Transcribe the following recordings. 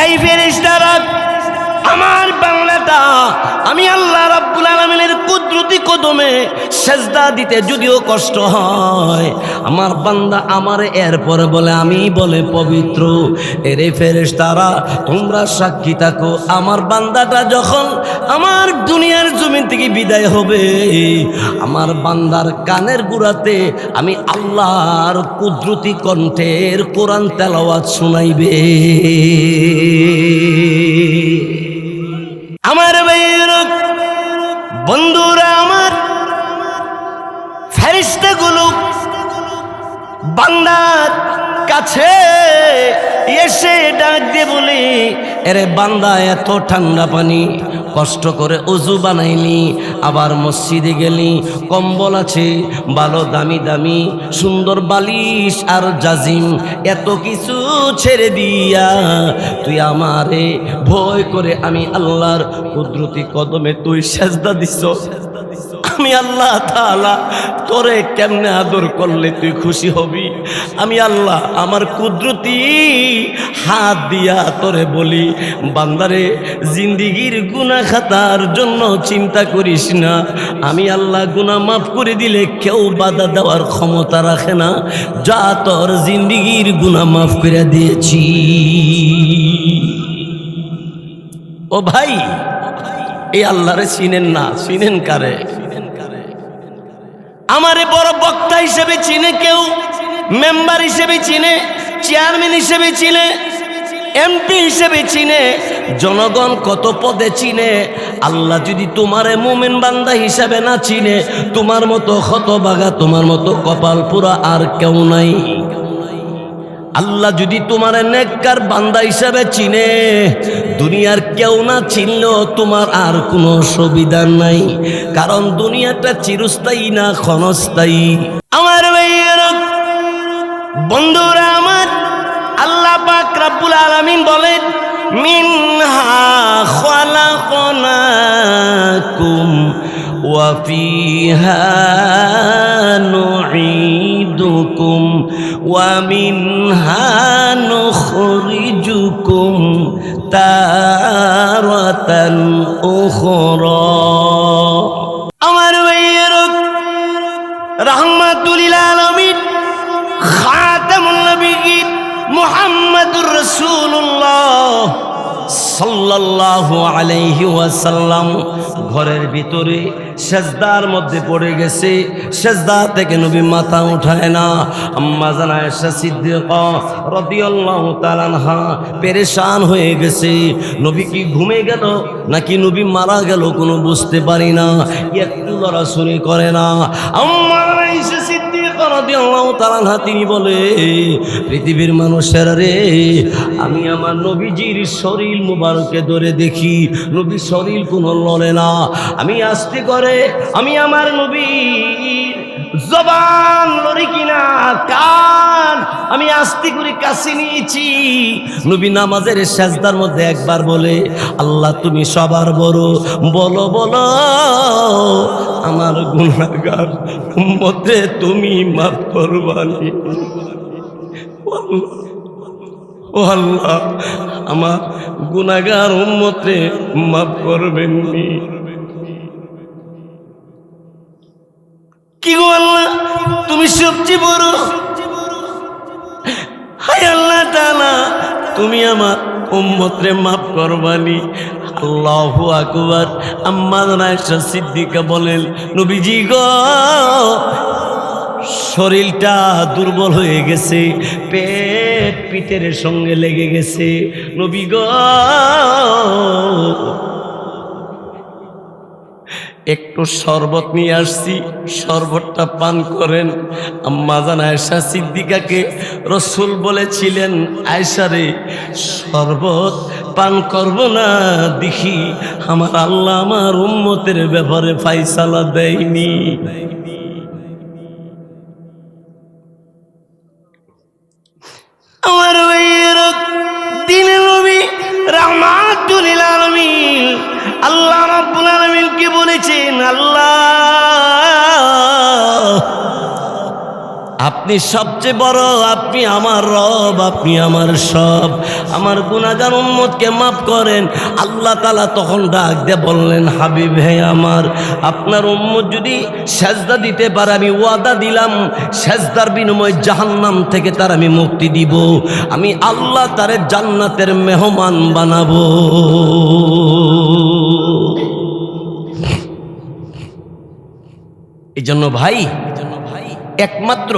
এই ফেরেশতারা আমার বাংলাটা আমি আল্লাহ রাব্বুল আলামিনের কুদরতি কদমে সেজদা দিতে যদিও কষ্ট হয়, আমার বান্দা আমারে এরপরে বলে আমি বলে পবিত্র। এরে ফেরেশতারা তোমরা সাক্ষী থাকো, আমার বান্দাটা যখন আমার দুনিয়ার জমিন থেকে বিদায় হবে, আমার বান্দার কানের গুড়াতে আমি আল্লাহর কুদরতি কণ্ঠের কোরআন তেলাওয়াত শোনাইবে। আমার ভাইয়েরা, বন্ধুরা, আমার ফেরেশতাগুলো বান্দার কাছে এসে ডাক দিয়ে বলে, এরে বান্দা এত ঠান্ডা পানি কষ্ট করে অজু বানাইলি, আবার মসজিদে গেলি, কম্বল আছে ভালো দামি দামি সুন্দর বালিশ আর জাজিম, এত কিছু ছেড়ে দিয়া তুই আমারে ভয় করে আমি আল্লাহর কুদরতি কদমে তুই সেজদা দিছ। আমি আল্লাহ তাআলা তোরে কেমনে আদর করলে তুই খুশি হবি? আমি আল্লাহ আমার কুদরতি হাত দিয়া তোরে বলি, বান্দারে জিন্দিগির গুনাহ খাতার জন্য চিন্তা করিস না, আমি আল্লাহ গুনাহ মাফ করে দিলে কেউ বাধা দেওয়ার ক্ষমতা রাখে না, যা তোর জিন্দিগির গুনাহ মাফ করে দিয়েছি। ও ভাই, এই আল্লাহরে চিনেন না? চিনেন কারে? আমারে বড় বক্তা হিসেবে চিনে কেউ, মেম্বার হিসেবে চিনে, চেয়ারম্যান হিসেবে চিনে, এমপি হিসেবে চিনে, জনগণ কত পদে চিনে। আল্লাহ যদি তোমারে মুমিন বান্দা হিসেবে না চিনে, তোমার মতো হতভাগা, তোমার মতো কপাল পুরা আর কেউ নাই। আল্লাহ যদি তোমার নেককার বান্দা হিসাবে চিনে, দুনিয়ার কেউ না চিনলেও তোমার আর কোনো সুবিধা নাই, কারণ দুনিয়াটা চিরস্থায়ী না ক্ষণস্থায়ী। আমার ভাইয়েরা, বন্ধুরা আমার, আল্লাহ পাক রব্বুল আলামিন বলেন, মিনহা খালাকনাকুম ওয়া ফিহা নুঈদুকুম ওয়া মিনহা নুখরিজুকুম তারাতান উখরা। আমার ভাইয়েরা, রাহমাতুল লিল আলামিন খাতামুন নবিয়্যিন মুহাম্মাদুর রাসূলুল্লাহ সাল্লাল্লাহু আলাইহি ওয়াসাল্লাম ঘরের ভিতরে সেজদার মধ্যে পড়ে গেছে, সেজদা থেকে নবী মাথা উঠায় না। আম্মা জান আয়েশা সিদ্দিকা রাদিয়াল্লাহু তাআলা আনহা পেরেশান হয়ে গেছে, নবী কি ঘুমে গেল নাকি নবী মারা গেল কোনো বুঝতে পারি না, একটু লড়াছড়ি করে না। আম্মা আয়েশা সিদ্দিকা রাদিয়াল্লাহু তাআলা আনহা তিনি বলে, পৃথিবীর মানুষেরা রে, আমি আমার নবীজির শরীর মুবারকে ধরে দেখি নবী শরীর কোনো লড়ে না। আমি আস্তে করে আমি আমার নবীর জবান লড়ি কিনা, কান আমি আস্তে করে কাছে নিয়েছি। নবী নামাজের সেজদার মধ্যে একবার বলে, আল্লাহ তুমি সবার বড়, বলো বলো আমার গুনাহগার উম্মতে তুমি মাফ করবানি। ও আল্লাহ, আমার গুনাহগার উম্মতে মাফ করবেন নি। কি গো আল্লাহ, তুমি সবচেয়ে বড়। হায় আল্লাহ তাআলা, তুমি আমার উম্মতরে মাফ করবানি। আল্লাহু আকবার। আম্মা আয়েশা সিদ্দিকা বলেন, নবীজি গো শরীরটা দুর্বল হয়ে গেছে, পেট পিঠের সঙ্গে লেগে গেছে, নবী গো একটু শরবত নিয়ে আসছি, শরবতটা পান করেন। আম্মা জান আয়েশা সিদ্দিকাকে রাসূল বলেছিলেন, আয়েশা রে শরবত পান করব না দেখি আমার আল্লাহ আমার উম্মতের ব্যাপারে ফায়সালা দেয়নি। আমার ভাইয়েরা, দিনে নবী রাহমাতুল লিল আলামিন আল্লাহ রাব্বুল আলামিন কি বলেছেন, আল্লাহ আপনি সবচেয়ে বড়, আপনি আমার রব, আপনি আমার সব। আমার গুনাহগার উম্মতকে মাফ করেন। আল্লাহ তাআলা তখন ডাক দিয়ে বললেন, হাবিব হে আমার, আপনার উম্মত যদি সেজদা দিতে পারে আমি ওয়াদা দিলাম সেজদার বিনিময়ে জাহান্নাম থেকে তার আমি মুক্তি দিব। আমি আল্লাহ তারে জান্নাতের মেহমান বানাবো। এই জন্য ভাই একমাত্র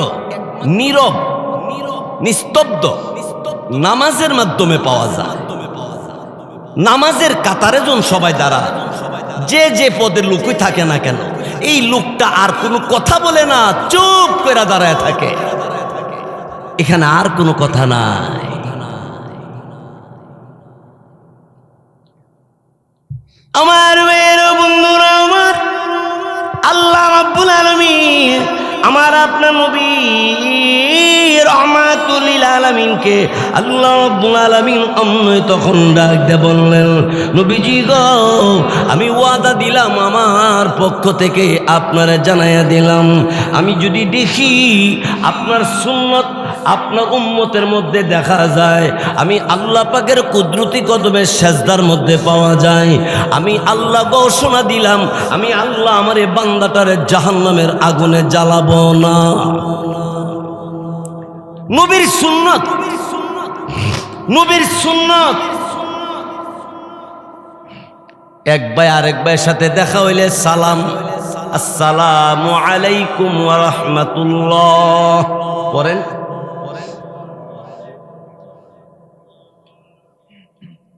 নীরব নিস্তব্ধ নামাজের মাধ্যমে পাওয়া যায়। নামাজের কাতারে যখন সবাই দাঁড়ায়, যে যে পদের লোকই থাকে না কেন, এই লোকটা আর কোনো কথা বলে না, চুপ করে দাঁড়ায় থাকে। এখানে আর কোনো কথা নাই। আমার মেয়ের বন্ধুরা, আমার আল্লাহ রাব্বুল আলামিন আমার আপনার নবী রহমাতুল লিল আলামিনকে আল্লাহ রাব্বুল আলামিন অন্যই তখন ডাক দিয়ে বললেন, নবীজি গো, আমি ওয়াদা দিলাম আমার পক্ষ থেকে আপনারে জানাইয়া দিলাম, আমি যদি দেখি আপনার সুন্নত আপনার উম্মতের মধ্যে দেখা যায়, আমি আল্লাহ পাকের কুদরতি কদমে সেজদার মধ্যে পাওয়া যায়, আমি আল্লাহ ঘোষণা দিলাম, আমি আল্লাহ আমার এই বান্দাটারে জাহান্নামের আগুনে জ্বালাবো না। নবীর সুন্নত, নবীর সুন্নত। এক ভাই আরেক ভাইয়ের সাথে দেখা হইলে সালাম, আসসালামু আলাইকুম ওয়া রাহমাতুল্লাহ করেন।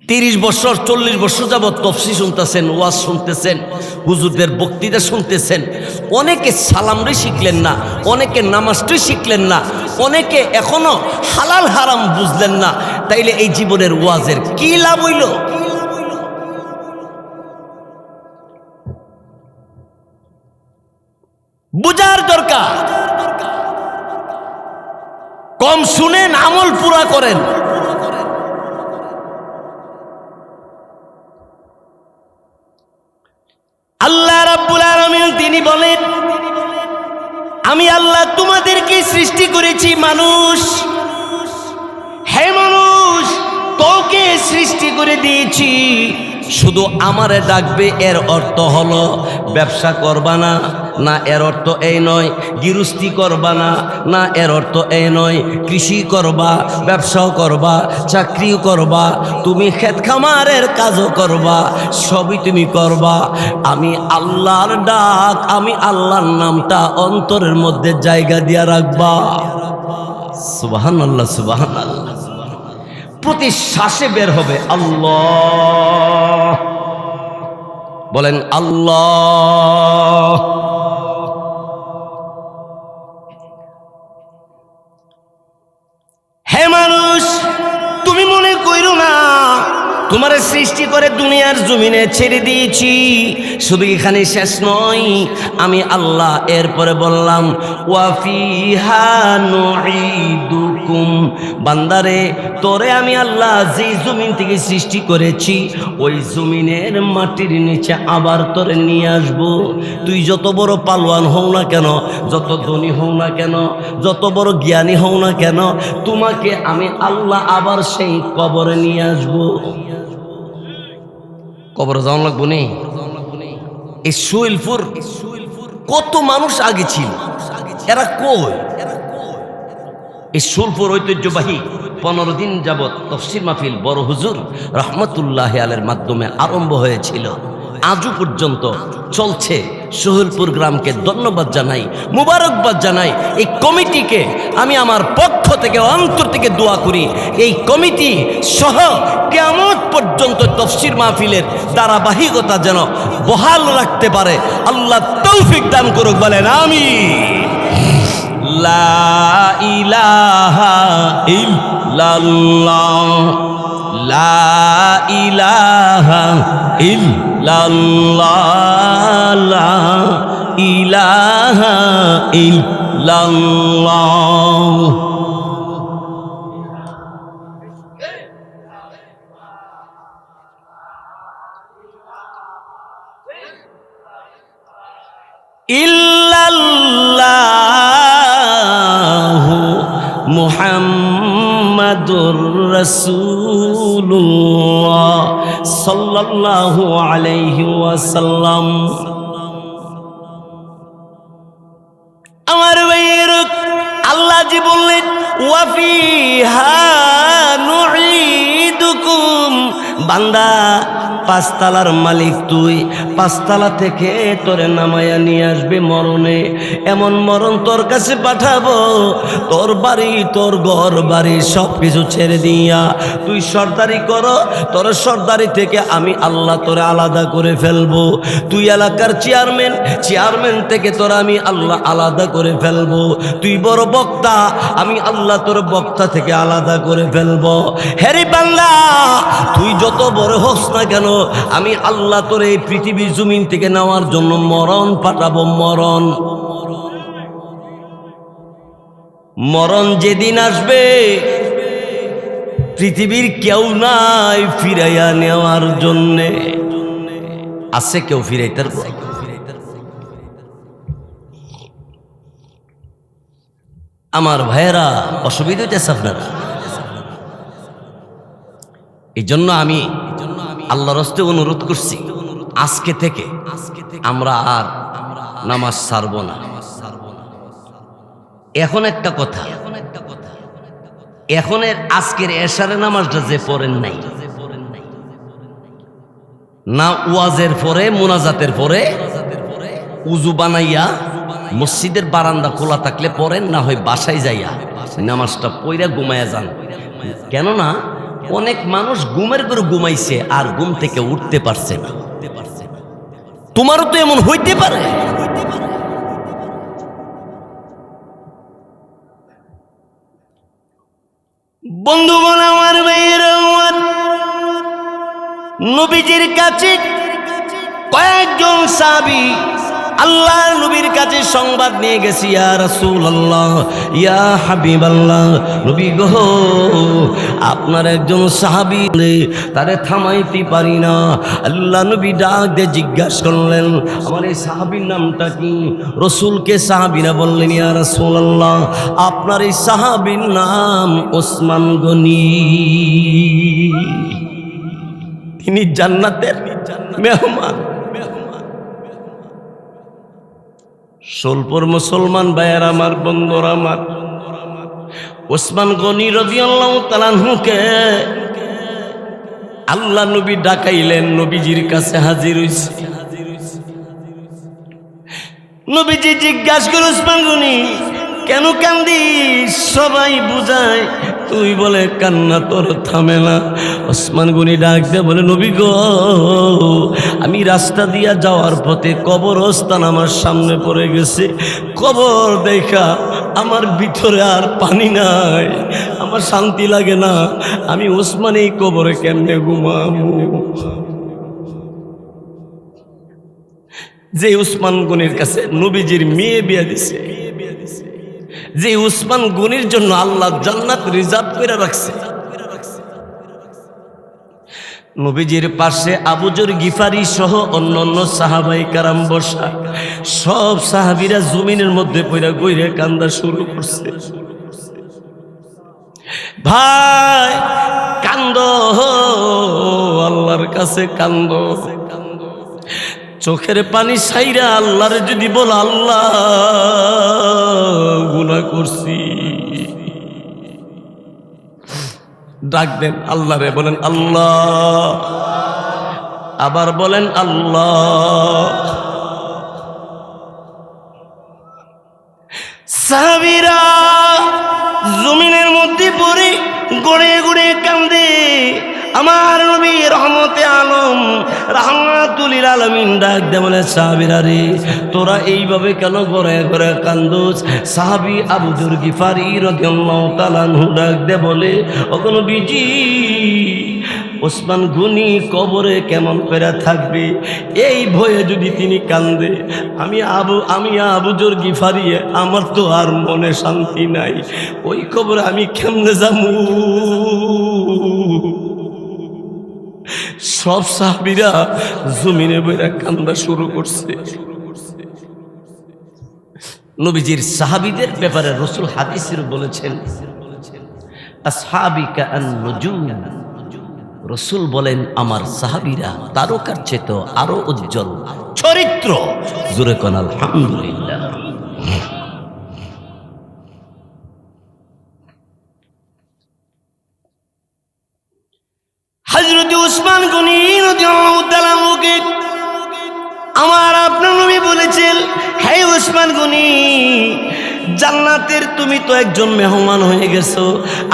30 বছর 40 বছর যাবৎ তাফসীর শুনতেছেন, ওয়াজ শুনতেছেন, হুজুরদের বক্তৃতা শুনতেছেন, অনেকে সালামটাই শিখলেন না, অনেকে নামাজটাই শিখলেন না, অনেকে এখনো হালাল হারাম বুঝলেন না। তাইলে এই জীবনের ওয়াজের কি লাভ হইল? বুঝার দরকার। কম শুনেন, আমল পুরা করেন। আল্লাহ রাব্বুল আলামিন তিনি বলেন, আমি আল্লাহ তোমাদেরকে সৃষ্টি করেছি মানুষ। হে মানুষ, তোকে সৃষ্টি করে দিয়েছি, শুধু আমারে ডাকবে। এর অর্থ হলো ব্যবসা করবা না, না এর অর্থ এই নয়। গৃহস্থী করবা না, না এর অর্থ এই নয়। কৃষি করবা, ব্যবসাও করবা, চাকরিও করবা, তুমি ক্ষেত খামারের কাজও করবা, সবই তুমি করবা। আমি আল্লাহর ডাক, আমি আল্লাহর নামটা অন্তরের মধ্যে জায়গা দিয়া রাখবা। সুবহানাল্লাহ, সুবহানাল্লাহ। প্রতি শ্বাসে বের হবে আল্লাহ, বলেন আল্লাহ। হে মানুষ, তুমি মনে কইরো না তোমারে সৃষ্টি করে দুনিয়ার জমিনে ছেড়ে দিয়েছি, শুধু এখানে শেষ নয়। আমি আল্লাহ এরপরে বললাম, ওয়াফিহা নুঈদুকুম, বান্দারে তোরে আমি আল্লাহ যেই জমিন থেকে সৃষ্টি করেছি, ওই জমিনের মাটির নিচে আবার তোরে নিয়ে আসবো। তুই যত বড় পালোয়ান হও না কেন, যত ধনী হও না কেন, যত বড় জ্ঞানী হও না কেন, তোমাকে আমি আল্লাহ আবার সেই কবরে নিয়ে আসবো। কবরে যাওয়া লাগবো নেই? এই সুইলপুর কত মানুষ আগে ছিল, এরা কই? এই সুলপুর ঐতিহ্যবাহী 15 দিন যাবৎ তাফসীর মাহফিল বড় হুজুর রহমতুল্লাহ আলের মাধ্যমে আরম্ভ হয়েছিল, আজও পর্যন্ত চলছে। সোহেলপুর গ্রামকে ধন্যবাদ জানাই, মুবারকবাদ জানাই। এই কমিটিকে আমি আমার পক্ষ থেকে অন্তর থেকে দোয়া করি, এই কমিটি সহ কিয়ামত পর্যন্ত তাফসীর মাহফিলের ধারাবাহিকতা যেন বহাল রাখতে পারে। আল্লাহ তৌফিক দান করুক, বলেন আমিন। লা ইলাহা ইল্লাল্লাহ, লা ইলাহা ইল্লাল্লাহ, লা ইলাহা ইল্লাল্লাহ। ইল্লাল্লাহ মুহাম্মাদুর রাসূলুল্লাহ সাল্লাল্লাহু আলাইহি ওয়াসাল্লাম। আমার ভাইয়ের, আল্লাহ জি বললেন ওয়া ফিহা নুঈদুকুম, বান্দা পাঁচতলার মালিক তুই, পাঁচতলা থেকে তোরে নামায়া নিয়ে আসবে মরণে। এমন মরণ তোর কাছে পাঠাবো, তোর বাড়ি, তোর ঘর বাড়ি সব কিছু ছেড়ে দিয়া তুই সর্দারি করো, তোর সর্দারি থেকে আমি আল্লাহ তোরে আলাদা করে ফেলবো। তুই এলাকার চেয়ারম্যান, চেয়ারম্যান থেকে তোর আমি আল্লাহ আলাদা করে ফেলবো। তুই বড় বক্তা, আমি আল্লাহ তোর বক্তা থেকে আলাদা করে ফেলবো। হ্যারে বান্দা, তুই যত বড় হোস না কেন, আমি আল্লাহ তোর এই পৃথিবীর জমিন থেকে নেওয়ার জন্য মরণ পাঠাবো। মরণ, মরণ যেদিন আসবে পৃথিবীর কেউ নাই ফিরাইয়া নেওয়ার জন্যে। আছে কেউ ফিরাইতে? আমার ভাইয়েরা, অসুবিধা হইতেছে আপনারা? এই জন্য আমি আল্লাহর হস্তে অনুরোধ করছি, আজকে থেকে আমরা আর নামাজ ছাড়বো না। এখন একটা কথা, এখনের আজকের এশারের নামাজটা যে পড়েন নাই না, ওয়াজের পরে মুনাজাতের পরে উজু বানাইয়া মসজিদের বারান্দা খোলা থাকলে পড়েন, না হয় বাসায় যাইয়া নামাজটা পইরা ঘুমাইয়া যান। কেননা অনেক মানুষ ঘুমের করে ঘুমাইছে আর ঘুম থেকে উঠতে পারছে না। তোমারও তো এমন হইতে পারে। বন্ধুগণ আমার, ভাইয়েরা আমার, নবীজির কাছে কয়েকজন সাহাবী আল্লাহর নবীর কাছে সংবাদ নিয়ে গেছি, ইয়া রাসূলুল্লাহ, ইয়া হাবিবাল্লাহ, নবী গো, আপনার একজন সাহাবী তারে থামাইতে পারি না। আল্লাহ নবী ডাক দিয়ে জিজ্ঞাসা করলেন, আমার এই সাহাবীর নামটা কি? রাসূলকে সাহাবীরা বললেন, ইয়া রাসূলুল্লাহ, আপনার এই সাহাবীর নাম ওসমান গনি, তিনি জান্নাতের মেহমান। সোলপুর মুসলমান ভাইয়ের আমার, বন্ধুরা আমার, ওসমান গনি রাদিয়াল্লাহু তাআলা আনহুকে আল্লাহ নবী ডাকাইলেন, নবীজির কাছে হাজির হইছে। নবীজি জিজ্ঞাসা করে, ওসমান গনি কেন কান্দিস? সবাই বুঝায়, তুই বলে কান্না তোর থামে না। ওসমান গনি ডাক দিয়ে বলে, নবী গো, আমি রাস্তা দিয়া যাওয়ার পথে কবরস্থান আমার সামনে পড়ে গেছে। কবর দেখা আমার ভিতরে আর পানি নাই, আমার শান্তি লাগে না। আমি ওসমান এই কবরে কেমনে ঘুমাবো? যে ওসমান গনির কাছে নবীজির মেয়ে বিয়ে দিছে, যে ওসমান গনির জন্য আল্লাহ জান্নাত রিজার্ভ করে রাখছে। নবীজির পাশে আবু যর গিফারি সহ অন্যান্য সাহাবাই কারাম বসা। সব সাহাবীরা জমিনের মধ্যে পড়ে গইরে কান্দা শুরু করছে। ভাই কান্দ, আল্লাহর কাছে কান্দ, চোখের পানি ছাইরা আল্লাহরে যদি বল, আল্লাহ গুনাহ করছি, ডাক দেন আল্লাহরে, বলেন আল্লাহ, আবার বলেন আল্লাহ। সাহাবীরা জমিনের মধ্যে পড়ে গড়ে গড়ে কান্দে। আমার নবী রহমতে আলম রাহমাতুল লিল আলামিন ডাক দে বলে, সাহাবীরা রে, তোরা এইভাবে কেন ঘরে ঘরে কান্দোস? সাহাবী আবু যর গিফারি রাদিয়াল্লাহু তাআলা আনহু ডাক দে বলে, ও নবীজি, ওসমান গনি কবরে কেমন করে থাকবে? এই ভয়ে যদি তিনি কান্দে, আমি আবু যর গিফারি, আমার তো আর মনে শান্তি নাই। ওই কবরে আমি কেমনে যাবো? সব সাহাবীরা জমিনে বইরা কান্দা শুরু করছে। নবীজির সাহাবীদের ব্যাপারে রাসূল হাদিসের বলেছেন, আসহাবিকা আন-নুজুম, রাসূল বলেন আমার সাহাবীরা তারকার চেয়ে আরো উজ্জ্বল চরিত্র। জোরে কোন আলহামদুলিল্লাহ। হযরত উসমান গনি রাদিয়াল্লাহু তাআলা মুকে আমার আপনার নবী বলেছেন, হে উসমান গনি, জান্নাতের তুমি তো একজন মেহমান হয়ে গেছো,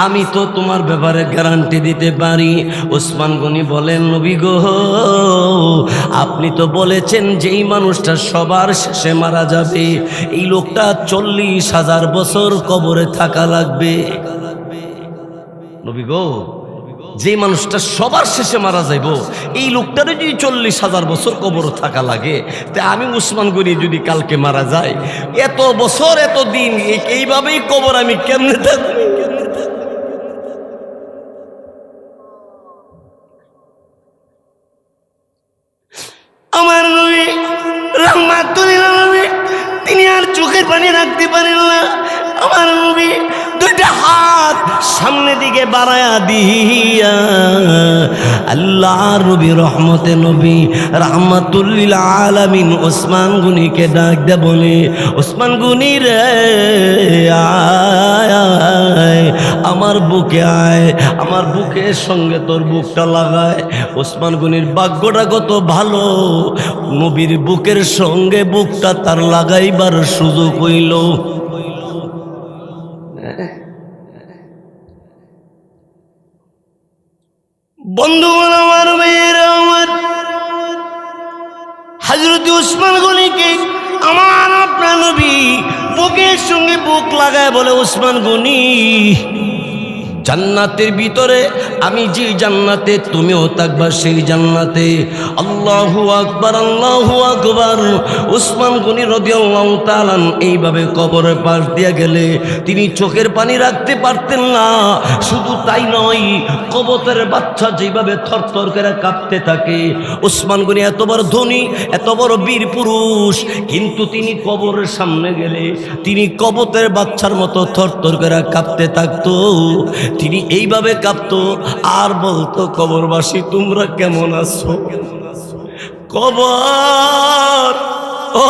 আমি তো তোমার ব্যাপারে গ্যারান্টি দিতে পারি। উসমান গনি বলেন, নবী গো, আপনি তো বলেছেন যেই মানুষটা সবার শেষে মারা যাবে এই লোকটা 40,000 বছর কবরে থাকা লাগবে। নবী গো, যে মানুষটা সবার শেষে মারা যাইব এই লোকটার যদি 40,000 বছর কবর থাকা লাগে, তা আমি উসমান গনি যদি কালকে মারা যায়, এত বছর এত দিন এইভাবেই কবর আমি কেমনে থাকব? আমার নবী রাহমাতুল্লিল আলামিন তিনি আর চোখের পানি রাখতে পারেন না। আমার নবী দুইটা হাত সামনে দিকে বাড়ায়া দিয়া আল্লাহর নবী রহমতে নবী রাহমাতুল্লিল আলামিন ওসমান গনিকে ডাক দে বলে, ওসমান গনি রে আয়, আমার বুকে আয়, আমার বুকের সঙ্গে তোর বুকটা লাগায়। ওসমান গনির ভাগ্যটা কত ভালো, নবীর বুকের সঙ্গে বুকটা তার লাগাইবার সুযোগ হইল। বন্ধুগণ আমার, মেয়েরা আমার, হযরত উসমান গনিকে আমার আপনার নবী বুকের সঙ্গে বুক লাগায় বলে, উসমান গনি, জান্নাতের ভিতরে আমি যে জান্নাতে তুমিও থাকবা সেই জান্নাতে। আল্লাহু আকবার, আল্লাহু আকবার। উসমান গনি রাদিয়াল্লাহু তাআলা এইভাবে কবরের পাশ দিয়ে গেলে তিনি চোখের পানি রাখতে পারতেন না। শুধু তাই নয়, কবরের বাচ্চা যেভাবে থরথর করে কাঁপতে থাকে, উসমান গনি এত বড় ধনী, এত বড় বীর পুরুষ, কিন্তু তিনি কবরের সামনে গেলে তিনি কবরের বাচ্চার মতো থরথর করে কাঁপতে থাকতো। তিনি এইভাবে কাঁপতো আর বলতো, কবরবাসী তোমরা কেমন আছো? কবর, ও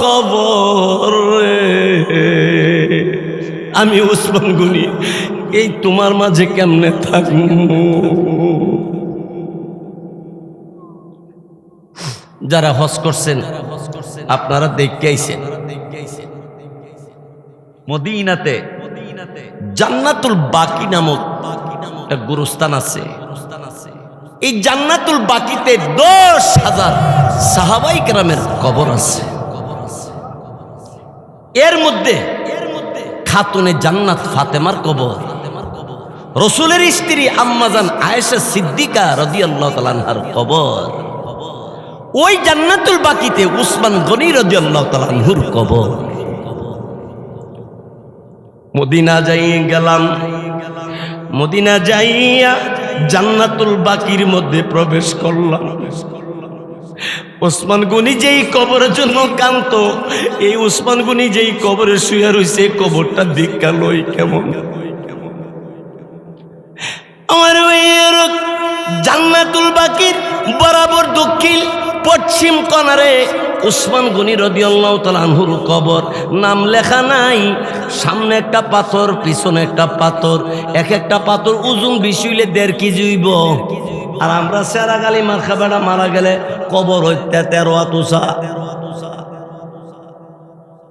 কবর রে, আমি উসমান গনি এই তোমার মাঝে কেমনে থাকবো? যারা হজ করছেন আপনারা দেখতে আইছেন, মদিনাতে জান্নাতুল বাকি নামক একটা গুরুস্থান আছে। এই জান্নাতুল বাকিতে 10,000 সাহাবাই কেরামের কবর আছে। এর মধ্যে খাতুনে জান্নাত ফাতেমার কবর, রসুলের স্ত্রী আম্মাজান আয়েশা সিদ্দিকা রাদিয়াল্লাহু তাআলা আনহার কবর। ওই জান্নাতুল বাকিতে উসমান গনি রাদিয়াল্লাহু তাআলা আনহুর কবর। মদিনা যাই গেলাম, মদিনা যাইয়া জান্নাতুল বাকির মধ্যে প্রবেশ করলাম। উসমান গনি যেই কবরের জন্য কান্ত, এই উসমান গনি যেই কবরে শুয়ে রয়েছে, কবরটা দীক্ষা লই কেমন। আমার জান্নাতুল বাকির বরাবর দক্ষিণ পশ্চিম কোণারে উসমান গনি রাদিয়াল্লাহু তাআলা আনহুর কবর। নাম লেখা নাই, সামনে একটা পাথর, পিছনে একটা পাথর, এক একটা পাথর ওজন বেশি হইলে 1.5 কেজি হইব। আর আমরা সেরা গালি মার্খা বেড়া মারা গেলে কবর হইতে 13 হাত উঁচা,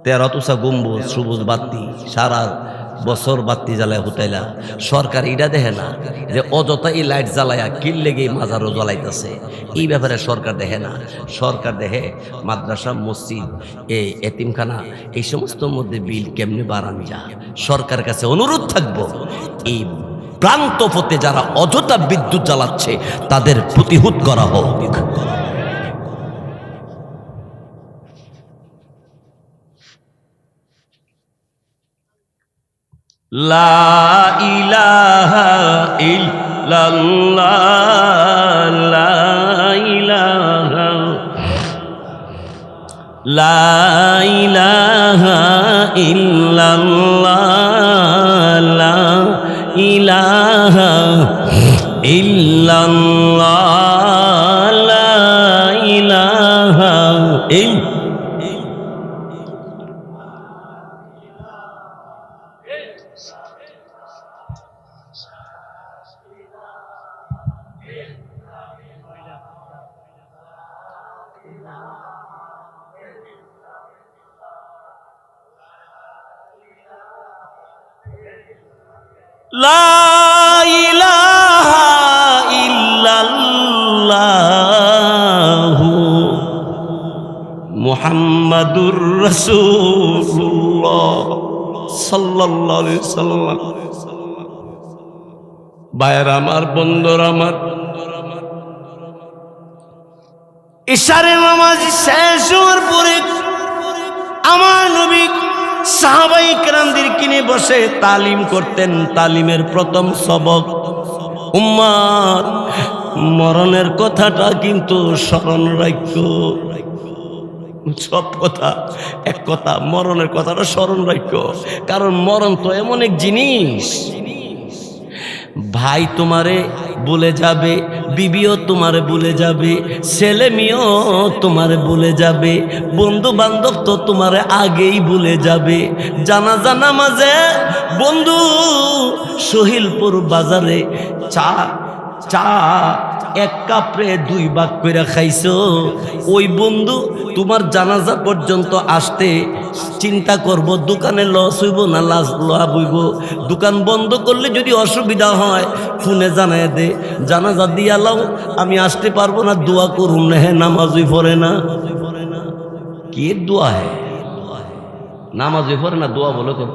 13 হাত উঁচা গম্বুজ, সবুজ বাতি, সারা বছর বাতি জ্বালায় হুতাইলা। সরকার এটা দেখে না যে অযথা এই লাইট জ্বালায়া কিল লেগে মাজারও জ্বালাইতেছে, এই ব্যাপারে সরকার দেখে না। সরকার দেখে মাদ্রাসা, মসজিদ, এই এতিমখানা, এই সমস্ত মধ্যে বিল কেমনে বাড়ান যায়। সরকার কাছে অনুরোধ থাকবো, এই প্রান্ত পথে যারা অযথা বিদ্যুৎ জ্বালাচ্ছে তাদের প্রতিহত করা হোক। লা ইলাহা ইল্লাল্লাহ, লা ইলাহা, লা ইলাহা ইল্লাল্লাহ, লা ইলাহা ইল্লাল্লাহ লা ইলাহা লা ইলাহা ইল্লাল্লাহু মুহাম্মাদুর রাসূলুল্লাহ সাল্লাল্লাহু আলাইহি সাল্লাম। ভাইরা আমার, বন্ধুরা আমার, ইশারে নামাজ শেষ হওয়ার পরে আমার নবী সাহাবায়ে কেরামদের কিনে বসে তালিম করতেন। তালিমের প্রথম সবক, উম্মত মরণের কথাটা কিন্তু স্মরণ রাখো। সব কথা এক কথা, মরণের কথাটা স্মরণ রাখো, কারণ মরণ তো এমন এক জিনিস, ভাই তোমারে ভুলে যাবে, বিবিও তোমারে ভুলে যাবে, ছেলে মেয়েও তোমারে ভুলে যাবে, বন্ধু বান্ধব তো তোমারে আগেই ভুলে যাবে। জানাজা নামাজে বন্ধু সহিলপুর বাজারে চা এক কাপড়ে 2 ভাগ করে খাইছো, ওই বন্ধু তোমার জানাজা পর্যন্ত আসতে চিন্তা করব দোকানে লস হইব না লাভ হইব। দোকান বন্ধ করলে যদি অসুবিধা হয় ফোনে জানায় দে, জানাজা দিয়া লাও, আমি আসতে পারবো না, দোয়া করুন না। হ্যাঁ, নামাজই পড়ে না, কি দোয়া হ্যাঁ, নামাজই পড়ে না, দোয়া বলো তো।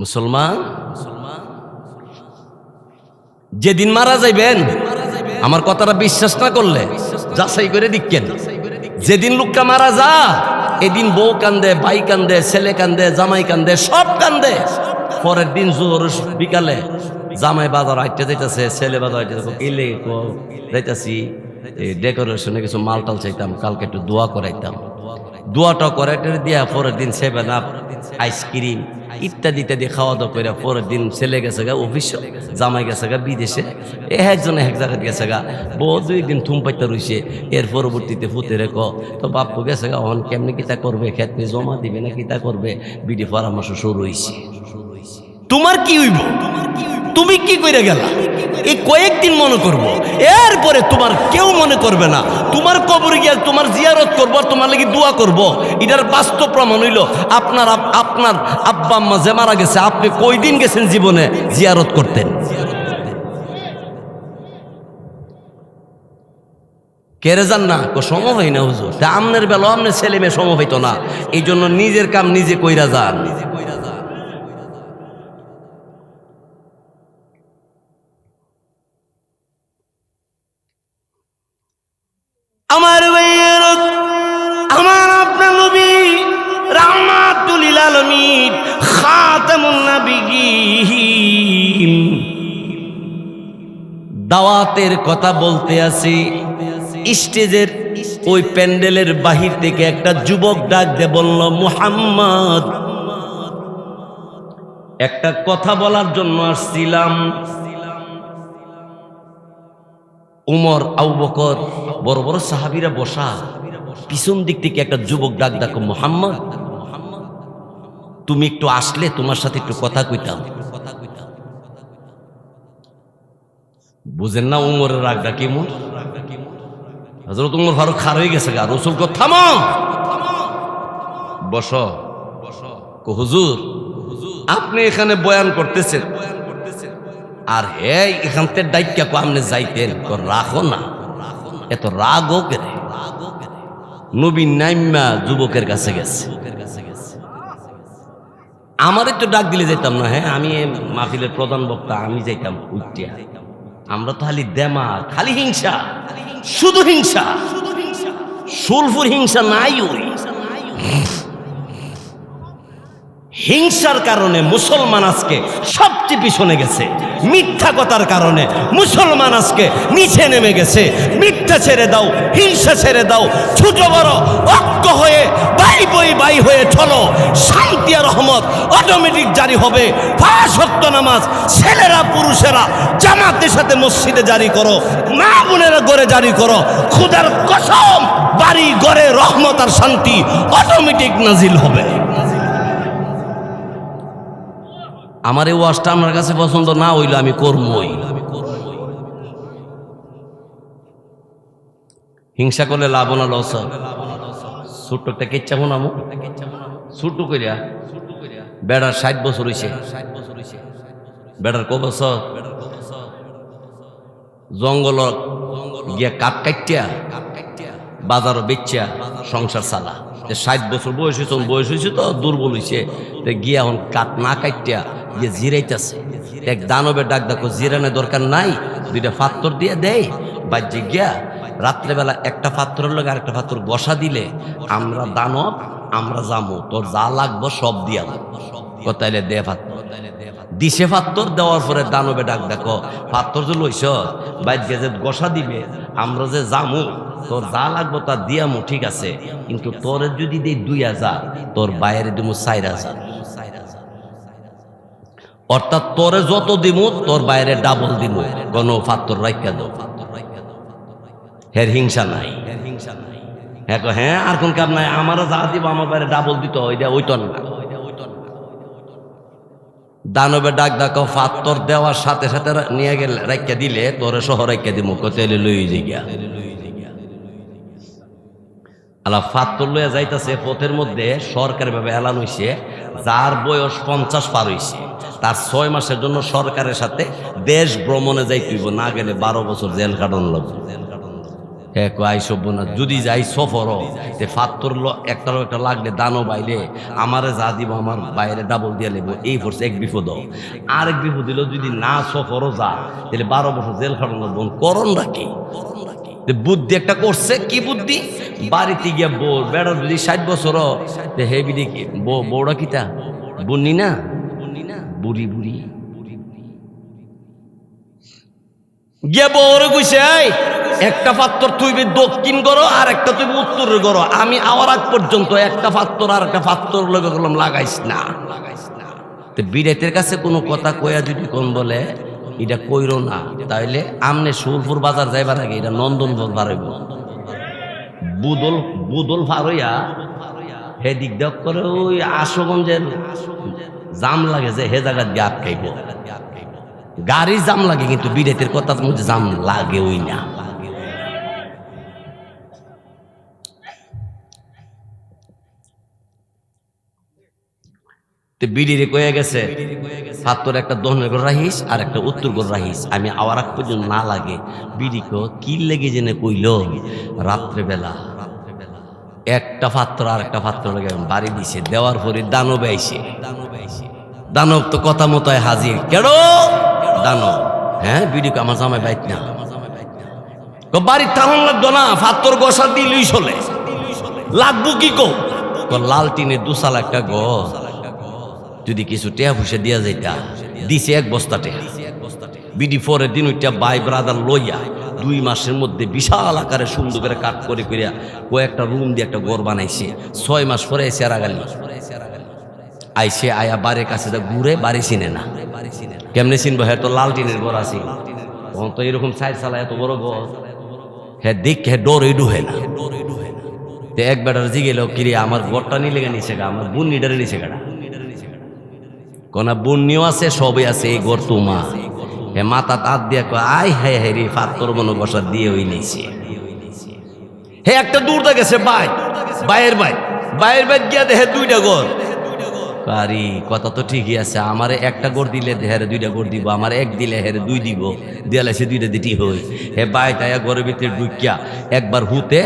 মুসলমান যেদিন মারা যাইবেন, আমার কথাটা বিশ্বাস না করলে যাচাই করে দেখেন, যেদিন লোকটা মারা যা এদিন বউ কান্দে, ভাই কান্দে, ছেলে কান্দে, জামাই কান্দে, সব কান্দে। পরের দিন জোর বিকালে জামাই বাজার আইতে যাইতেছে, ছেলে বাজার আইতে যাইতেছি, ডেকোরেশনে কিছু মালটাল চাইতাম, কালকে একটু দোয়া করাইতাম। দোয়াটা করাইতে দিয়া পরের দিন 7 আপ, আইসক্রিম ইত্যাদি ইত্যাদি খাওয়া দাওয়া করে পরের দিন ছেলে গেছে গা অফিসে, জামাই গেছে গা বিদেশে, একজন এক জায়গায় গেছে গা, বউ 2 দিন থুম পাইতে রইছে। এর পরবর্তীতে ফুতে রেখ তো বাপ্পু গেছে গা, অন কেমনি কিতা করবে, খেতে জমা দিবে না কিতা করবে, বিডি পরামর্শ শুরু হইছে। তোমার কি হইব, তুমি কি করে গেলা, এই কয়েকদিন মনে করব, এরপরে তোমার কেউ মনে করবে না। তোমার কবরে গিয়ে তোমার জিয়ারত করব, তোমার লাগি দোয়া করব। এটার বাস্তব প্রমাণ হইল আপনার আব্বা আম্মা যে মারা গেছে, আপনি কয়দিন গেছেন জীবনে জিয়ারত করতেন? কেড়ে যান না, সময় হয় না হুজুর। তা আমনের বেলা আমনের ছেলে মেয়ে সময় হইতো না, এই জন্য নিজের কাম নিজে কইরা যান। আমার ভাইয়ের, আমার আপনার নবী রাহমাতুল লিল আলামিন খাতামুন নবিয়্যিন দাওয়াতের কথা বলতে আসি। স্টেজের ওই প্যান্ডেলের বাহির থেকে একটা যুবক ডাক দিয়ে বলল, মুহাম্মদ, একটা কথা বলার জন্য আসছিলাম। উমর, আবু বকর, বড় বড় সাহাবীরা বসা, পিছন দিক থেকে একটা যুবক ডাক ডাকো, মুহাম্মদ, তুমি একটু আসলে তোমার সাথে একটু কথা কইতাম। বুঝেন না উমরের রাগটা কেমন? হযরত উমর ফারুক খার হয়ে গেছে গা, রাসূল কো থামো, বসো। হুজুর, আপনি এখানে বয়ান করতেছেন, আর হে এখান থেকে ডাইক্যা কো আপনি যাইতেন, রাখো না, এত রাগ হোক রে। নবী নাইম্মা যুবকের কাছে গেছে, আমার একটু ডাক দিলে যাইতাম না? হ্যাঁ, আমি মাহফিলের প্রধান বক্তা, আমি যাইতাম উঠিয়া। আমরা তো খালি দেমা, খালি হিংসা, শুধু হিংসা, সুলফুর হিংসা নাই। ওই হিংসার কারণে মুসলমান আজকে সবচেয়ে পিছনে গেছে। মিথ্যা কথার কারণে মুসলমান আজকে নিচে নেমে গেছে। মিথ্যা ছেড়ে দাও, হিংসা ছেড়ে দাও, ছোট বড় ঐক্য হয়ে বাই হয়ে চলো, শান্তি আর রহমত অটোমেটিক জারি হবে। 5 ওয়াক্ত নামাজ ছেলেরা পুরুষেরা জামাতের সাথে মসজিদে জারি করো, মা বোনেরা ঘরে জারি করো। খোদার কসম, বাড়ি ঘরে রহমত আর শান্তি অটোমেটিক নাজিল হবে। আমার এই ওয়াজটা আমার কাছে পছন্দ না হইলে আমি করবই। হিংসা করলে লাভ না লস? ছোট্ট একটা কেচ্চা বানাবো, ছোট্ট করিয়া বেড়ার 60 বছর হইছে। বেড়ার ক বছর? জঙ্গল গিয়া কাঠ কাটিয়া বাজারও বেচিয়া সংসার চালা। 60 বছর বয়স হয়েছে তো দুর্বল হয়েছে, গিয়া এখন কাঠ না কাটিয়া গিয়ে জিরাইতেছে। এক দানবের ডাক দেখো, জিরানোর দরকার নাই, 2টা পাথর দিয়ে দেয় বাজ্যে গিয়া। রাত্রেবেলা একটা পাথরের লোক আরেকটা পাথর বসা দিলে আমরা দানব, আমরা যামো, তোর যা লাগবো সব দিয়া কোথাইলে দে পাথর দিছে। পাথর দেওয়ার পরে দানবে ডাক দেখো, পাথর যে লইস বাজ্যে যে বসা দিবে, আমরা যে যামো, তোর যা লাগবো তা দিয়ামো, ঠিক আছে, কিন্তু তোর যদি দেই 2000, তোর বাইরে দিমু 4000। অর্থাৎ তোরে যত দিমু তোর বাইরে ডাবল দিমু, কোনো পাথর রাইখা দাও। হের হিংসা নাই, হ্যাঁ আর কোন কাম নাই, আমারও যা দিব আমার বাইরে ডাবল দিত, ওইটা ওইতো না। দানবে ডাক দেখো, পাথর দেওয়ার সাথে সাথে নিয়ে গেলে রাইখা দিলে তোরে সহ রাইখা দিমু, কোথায় লই যাইয়া। আল্লাহ পাথর লইয়া যাইতেছে, পথের মধ্যে সরকারি ভাবে এলান হইছে, যার বয়স 50 পার হইছে তার 6 মাসের জন্য সরকারের সাথে দেশ ভ্রমণে যাইতে হইব, না গেলে 12 বছর জেল কাটানো লাগবে। হ্যাঁ আইসব না, যদি যাই সফরও পাথর একটা লাগলে দানও বাইলে আমারে যা দিব আমার বাইরে ডাবল দিয়ে লেবো। এই ফোর্স এক বিপদ, আরেক বিপদ দিল যদি না সফরও যা, তাহলে 12 বছর জেল কাটানো লাগবে। করণ রাখি বুদ্ধি একটা করছে, কি বুদ্ধি? বাড়িতে গিয়া বউ বেড়ার যদি 60 বছরও হে বিধি বউরা কিতা বুনি না, বুড়ি বুড়ি গিয়া বউরে কইছে, একটা পাথর তুই দক্ষিণ করো আর একটা তুই উত্তরে করো, আমি আওয়ার আগ পর্যন্ত একটা পাথর আর একটা পাথর লগে করলাম লাগাইস না। বিরাতের কাছে কোনো কথা কইয়া যদি কোন বলে এটা কইরো না, তাইলে আমনে সুরপুর বাজার যাইবার আগে এটা নন্দনপুর পার হইব। বুদল পার হইয়া হে দিক দেখ করে ওই আশুগঞ্জের জাম লাগে যে হে জায়গা দিয়ে আটকাইব। গাড়ির জাম লাগে, কিন্তু বিরাতের কথার মধ্যে জাম লাগে ওই না। বিড়িরে কয়ে গেছে, পাথর একটা দক্ষিণের ঘর রাখিস আর একটা উত্তর ঘর রাখিস, আমি আওয়ার আগ পর্যন্ত না লাগে। বিড়ি কি লেগে জেনে কইল, রাত্রেবেলা একটা পাত্র আর একটা পাত্র লেগে বাড়ি দিছে। দেওয়ার পরে দানব আইছে। দানব তো কথা মতো হাজির। কেন দানব? হ্যাঁ বিড়ি আমার জামাই বাইত না, বাড়ির টাউন লাগতো না, পাথর গসা দিলই চলে, লাগবো কি কো? লালটিনের 2 সাল একটা ঘর, যদি কিছু টেয়া ফুসে দিয়া যাইতা, দিছে 1 বস্তা টেয়া। বিডি পরের দিন ওইটা ভাই ব্রাদার লইয়া 2 মাসের মধ্যে বিশাল আকারে সুন্দর করে কাট করে করিয়া কয়েকটা রুম দিয়ে একটা ঘর বানাইছে। 6 মাস পরে এসে আরাগালি আইসে, আয়া বাড়ির কাছে ঘুরে, বাড়ি চিনে না। কেমনে চিনবো? হ্যাঁ তো লালটিনের ঘর আছে, তখন তো এরকম 4 সালা এত বড় ঘর, হ্যাঁ দেখ হ্যাঁ ডোরে ডুহে না। এক বেটার জিগেল, কিরে আমার ঘরটা নিলে নিচে গা, আমার বোন নিডারে নিচে গাড়া, কোনা বুনিও আছে, সবই আছে, এই ঘর তোমার। হে মাথা তাঁত দিয়ে কয়, আয় হ্যাঁ হ্যাঁ রে, পাথর মনে বসা দিয়ে ওই নিয়েছে। হে একটা দূরটা গেছে বাইয়ের বাইর গিয়া দেখে 2টা ঘর। আরে কথা তো ঠিকই আছে, আমারে একটা গড় দিলে হেরে 2টা গড় দিব, আমার 1 দিলে হেরে 2 দিব, দিয়ালে সে 2টা দিটি হই। হে বাই তাইয়া ঘরের ভিতরে ঢুকিয়া একবার হুতে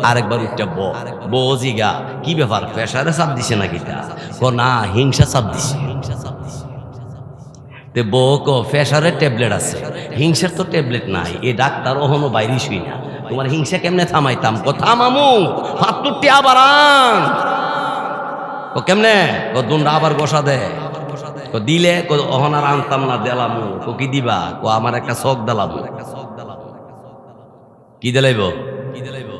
আর একবার উঠটা বজিগা, কি ব্যাপার প্রেসারে চাপ দিছে নাকি? তা না, হিংসা চাপ দিছে। তে বউ কো প্রেসারের ট্যাবলেট আছে, হিংসার তো ট্যাবলেট নাই, এ ডাক্তার ওহনো বাইরে শুই না, তোমার হিংসা কেমনে থামাইতাম? কথা মামু পাত্তুরটি আবার আন। ও কেমনে ও দুনটা আবার গোসা দে ও দিলে অহন আর আনতাম না দিলাম ও কি দিবা ও আমার একটা শখ দিলাম কি দিলাইব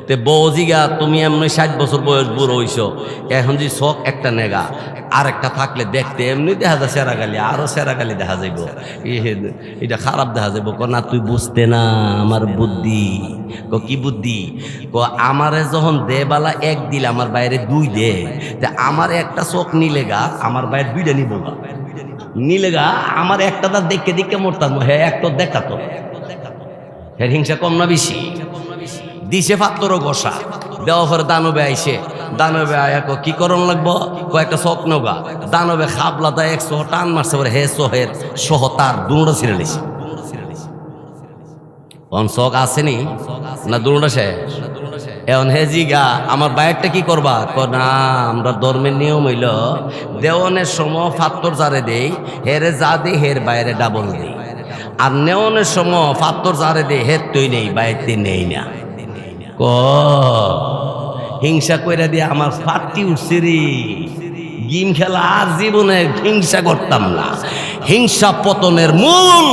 তে বৌজিগা তুমি এমনি 60 বছর বয়স বুড়ো হইছ এখন যে শখ একটা নেগা আর একটা থাকলে দেখতে এমনি দেখা যায় সেরাগালি আরো সেরাগালি দেখা যাইব এটা খারাপ দেখা যাইব না তুই বুঝতে না আমার বুদ্ধি কি বুদ্ধি আমারে যখন দে বালা এক দিলে আমার বাইরে 2 দে তে আমার একটা চোখ নিলে গা আমার বাইরে 2টা নিব গা নিলে গা আমার একটা তার দেখে দেখে মরতাম হ্যাঁ একটা দেখা তো হ্যাঁ হিংসা কম না বেশি দিছে পাত্তরও গোসা দেওয়া করে দানবে আইসে দানবে আয়াক কি করণ লাগবো কয়েকটা চোখ নৌগা দানবে খাবলা দেয় 100 টান মারছে পরে হে সোহের সহ তার দুটা ছিঁড়ে নিছে অন শখ আসেনি না দুটা শেষ এখন হে জিগা আমার বাইরটা কি করবা না আমরা ধর্মের নিয়ম হইল দেওয়ানের সময় ফাত্তর যারে দেই হেরে যা দেই হের বাইরে ডাবল দেই আর নেওয়ানের সময় ফাত্তর যারে দেই হের তুই নেই বাইরতে নেই না হিংসা কইরা দিয়ে আমার ফাটি উঠছে রে গেম খেলা আর জীবনে হিংসা করতাম না হিংসা পতনের মূল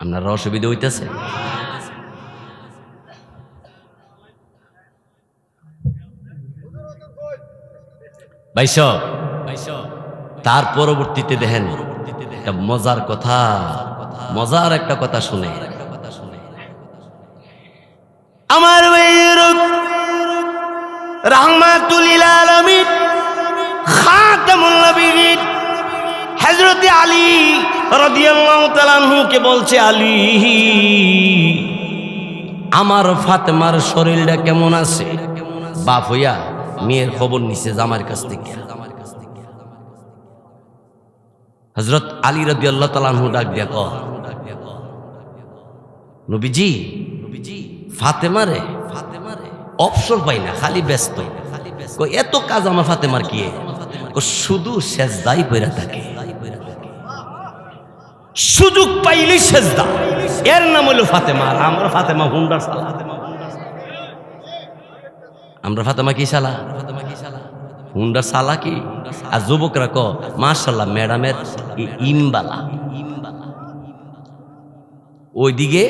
আপনার অসুবিধা হইতেছে বাইশ তার পরবর্তীতে দেখেন একটা মজার কথা মজার একটা কথা শুনে আমার রাহমাতুল লিল আলামিন খাতামুন নবিয়্যিন হযরত আলী রাদিয়াল্লাহু তাআলা আনহু কে বলছে আলী আমার ফাতেমার শরীরটা কেমন আছে বাপ হইয়া মেয়ের খবর নিছে জামার কাছ থেকে হযরত আলী রাদিয়াল্লাহু তাআলা আনহু ডাক দিয়া কয় নবীজি ফাতেমারে অবসর পাই না খালি ব্যস্ত এত কাজ আমার ফাতেমার কি শুধু সেজদাই কইরা থাকে সুযোগ পাইলেই সেজদা এর নাম হলো ফাতেমা আর আমরা ফাতেমা হুন্ডার সালা আমরা ফাতেমা কি সালা হুন্ডার সালা কি আর যুবকরা ক মাশাআল্লাহ ম্যাডামের ইমবালা ওইদিকে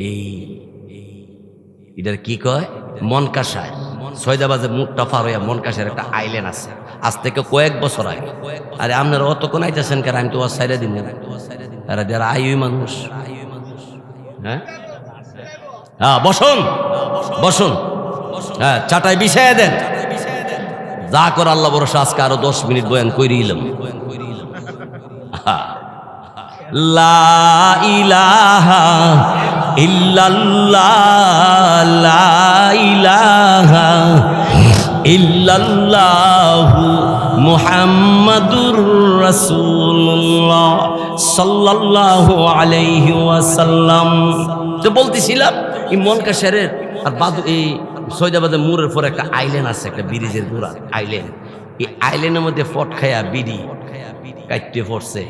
এই এটার কি কয় মনকাশায় সৈদাবাজে মুখটা পার হইয়া মনকাশার একটা আইল্যান্ড আছে আজ থেকে কয়েক বছর আগে আরে আপনারা অতক্ষণ আইতেছেন কেন আমি তো সাইডে দিব আরে যারা আইই মানুষ হ্যাঁ হ্যাঁ বসুন বসুন হ্যাঁ চাটাই বিছাইয়া দেন যা কর আল্লাহ ভরসা আজকে আরো 10 মিনিট বয়ান কইরিলাম লা ইলাহা ইল্লাল্লাহ লা ইলাহা ইল্লাল্লাহু মুহাম্মাদুর রাসূলুল্লাহ সাল্লাল্লাহু আলাইহি ওয়াসাল্লাম তো বলতেছিলাম এই মনকাশারের আর বাদু এই সৈদাবাদের মোড়ের পর একটা আইল্যান্ড আছে একটা ব্রিজের পুরা আইল্যান্ড এই আইল্যান্ডের মধ্যে ফট খায়া বিড়ি কাটতে পড়ছে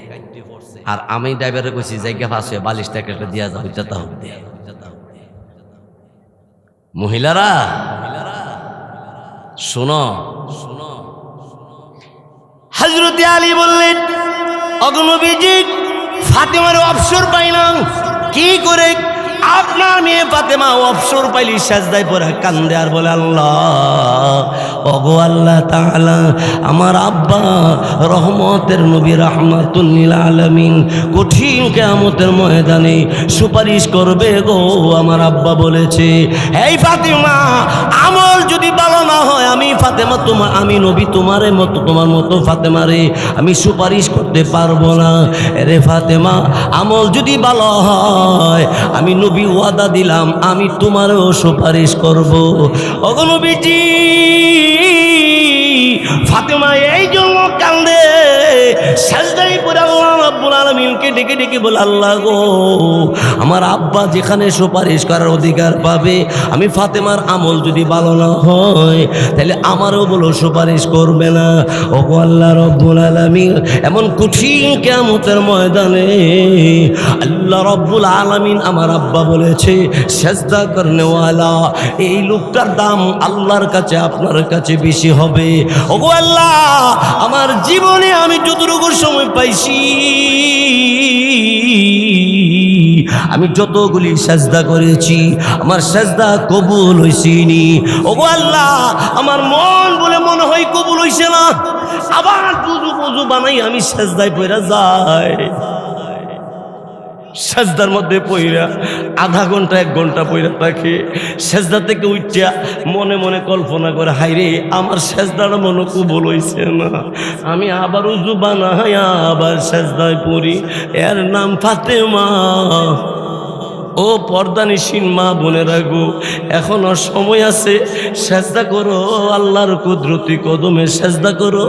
আর আমি ড্রাইভারে কইছি জায়গা ফাঁস হয়ে বালিশ থেকে একটা দিয়া যাও যেতে হবে মহিলারা শোনো হযরত আলী বললেন অগনবীজি ফাতেমার অবসর পাইলাম কি করে আপনার মেয়ে ফাতেমা অবসর পাইলি সাজদায় পড়ে কান্দে আর বলে আল্লাহ ওগো আল্লাহ তাআলা আমার আব্বা রহমতের নবী রাহমাতুল লিল আলামিন কঠিন কিয়ামতের ময়দানে সুপারিশ করবে গো আমার আব্বা বলেছে এই ফাতেমা আমল যদি ভালো না হয় আমি ফাতেমা আমি নবী তোমার মতো ফাতেমারে আমি সুপারিশ করতে পারবো না রে ফাতেমা আমল যদি ভালো হয় আমি নবী ওয়াদা দিলাম আমি তোমারও সুপারিশ করব ওগো নবীজি ফাতেমা এই জন্য কান্দে সাজদায় পড়ে আল্লাহ রাব্বুল আলামিনকে ডেকে ডেকে বলে, আল্লাহ গো, আমার আব্বা যেখানে সুপারিশ করার অধিকার পাবে, আমি ফাতেমার আমল যদি ভালো না হয় তাহলে আমারও বলো সুপারিশ করবে না। ওগো আল্লাহ রব্বুল আলামিন, এমন কঠিন কিয়ামতের ময়দানে আল্লাহ রব্বুল আলামিন আমার আব্বা বলেছে সেজদা করনেওয়ালা এই লোকটার দাম আল্লাহর কাছে আপনার কাছে বেশি হবে। ওগো আল্লাহ, আমার জীবনে আমি যতটুকু সময় পাইছি, আমি যতগুলি সেজদা করেছি আমার সেজদা কবুল হইছিনি। ওগো আল্লাহ, আমার মন বলে মনে হয় কবুল হইছে না, আবার বুঝু বুঝু বানাই আমি সেজদায় পড়া যাই। সেজদার মধ্যে পইরা আধা ঘন্টা 1 ঘন্টা পইরা থাকে, সেজদা থেকে উঠিয়া মনে মনে কল্পনা করে, হাইরে আমার সেজদাটা মনে কবুল হইছে না, আমি আবার উজু বানাই আবার সেজদায় পড়ি। এর নাম ফাতেমা। ও পর্দানিসীন মা বোনেরা গো, এখনো সময় আছে, সেজদা করো, আল্লাহর কুদরতি কদমে সেজদা করো,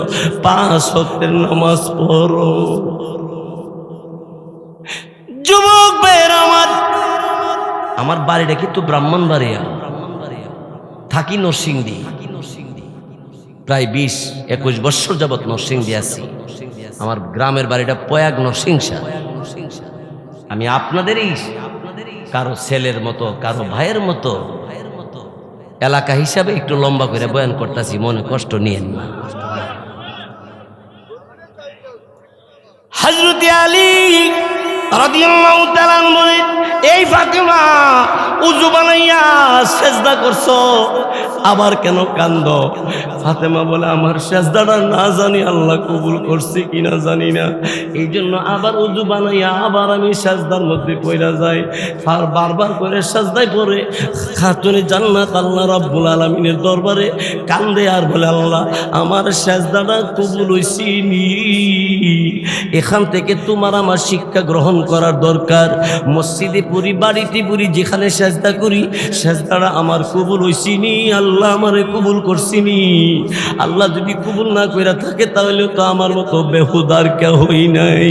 5 ওয়াক্তের নামাজ পড়ো। যুবক ভাইয়েরা আমার বাড়িটা কিন্তু ব্রাহ্মণবাড়িয়া, থাকি নরসিংদী, প্রায় 20-21 বছর যাবৎ নরসিংদী আছি। আমার গ্রামের বাড়িটা পয়াগ নরসিংসা। আমি আপনাদেরই কারো ছেলের মতো, কারো ভাইয়ের মতো এলাকা হিসাবে একটু লম্বা করে বয়ান করতেছি, মনে কষ্ট নিয়েন না। হযরত আলী রাদিয়াল্লাহু তাআলা বলেন, এই ফাতেমা উযু বানাইয়া সেজদা করছো, আবার কেন কান্দো? ফাতেমা বলে, আমার সেজদাটা না জানি আল্লাহ কবুল করছে কিনা জানি না, এই জন্য আবার উযু বানাইয়া আবার আমি সেজদার মধ্যে পড়া যাই। আর বারবার করে সেজদায় পড়ে খাতুনে জান্নাত আল্লাহ রাব্বুল আলামিনের দরবারে কান্দে আর বলে, আল্লাহ আমার সেজদাটা কবুল হইছিনি। এখান থেকে তোমার আমার শিক্ষা গ্রহণ করার দরকার। মসজিদে পড়ি, বাড়িতে পড়ি, যেখানে সেজদা করি সেজদাটা আমার কবুল হইছিনি, আল্লাহ আমারে কবুল করছিনি। আল্লাহ যদি কবুল না কইরা থাকে তাহলে তো আমার মতো বেহুদার কেউই নাই।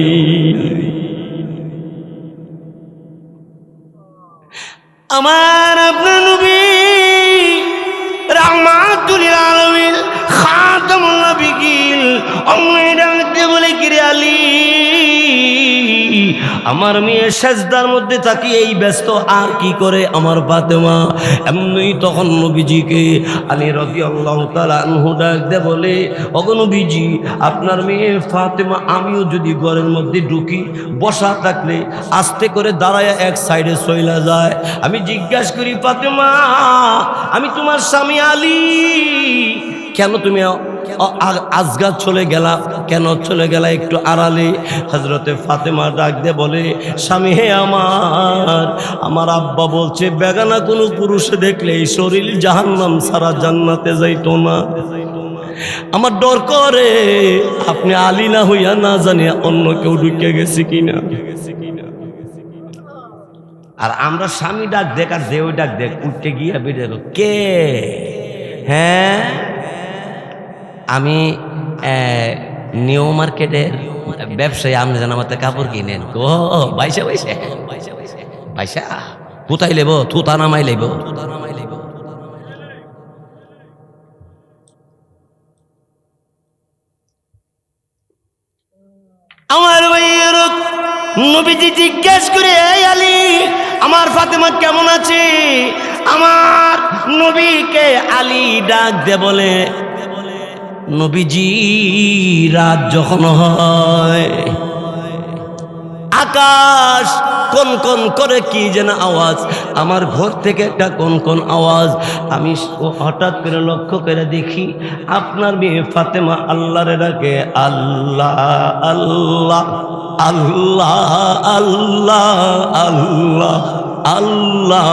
আমার আপনার নবী রাহমাতুল লিল আলামিন খাতামুন নবিয়্যিন অঙ্গেরাতে বলে, কিরে আলী, আমার মেয়ে সেজদার মধ্যে থাকি এই ব্যস্ত আর কি করে আমার ফাতেমা? এমনি তখন নবীজিকে আলী রাদিয়াল্লাহু তাআলা আনহু ডাক দে বলে, ওগো নবীজি, আপনার মেয়ে ফাতেমা আমিও যদি ঘরের মধ্যে ঢুকি, বসা থাকলে আস্তে করে দাঁড়ায় এক সাইডে চইলা যায়। আমি জিজ্ঞাসা করি, ফাতেমা, আমি তোমার স্বামী আলী, কেন তুমি আজগা চলে গেলা, কেন চলে গেলা একটু আড়ালে? হযরতে ফাতেমা ডাক দে বলে, স্বামী হে আমার আব্বা বলছে বেগানা কোনো পুরুষে দেখলে এই শরীর জাহান্নাম ছাড়া জান্নাতে যাইতো না। আমার ডর করে আপনি আলী না হইয়া না জানিয়া অন্য কেউ ঢুকে গেছে কিনা। আর আমরা স্বামী ডাক দেখ আর দেও ডাক দেখ, উঠতে গিয়া বেড়ে কে? হ্যাঁ, আমি নিউ মার্কেটের ব্যবসায়ী, আপনি যেন আমার কাপড় কিনেন। ও বাইসা বাইসা বাইসা কোথায় লেব? থুতা নামাই লেব। আমার ভাইয়ের নবীজি জিজ্ঞেস করে, এই আলী, আমার ফাতেমা কেমন আছে? আমার নবীকে আলী ডাক দে বলে, নবীজি রাত যখন হয় আকাশ কোন কোন করে কি যেন আওয়াজ, আমার ঘর থেকে একটা কোন কোন আওয়াজ। আমি হঠাৎ করে লক্ষ্য করে দেখি আপনার মেয়ে ফাতেমা আল্লাহরে ডাকে, আল্লাহ আল্লাহ আল্লাহ আল্লাহ আল্লাহ আল্লাহ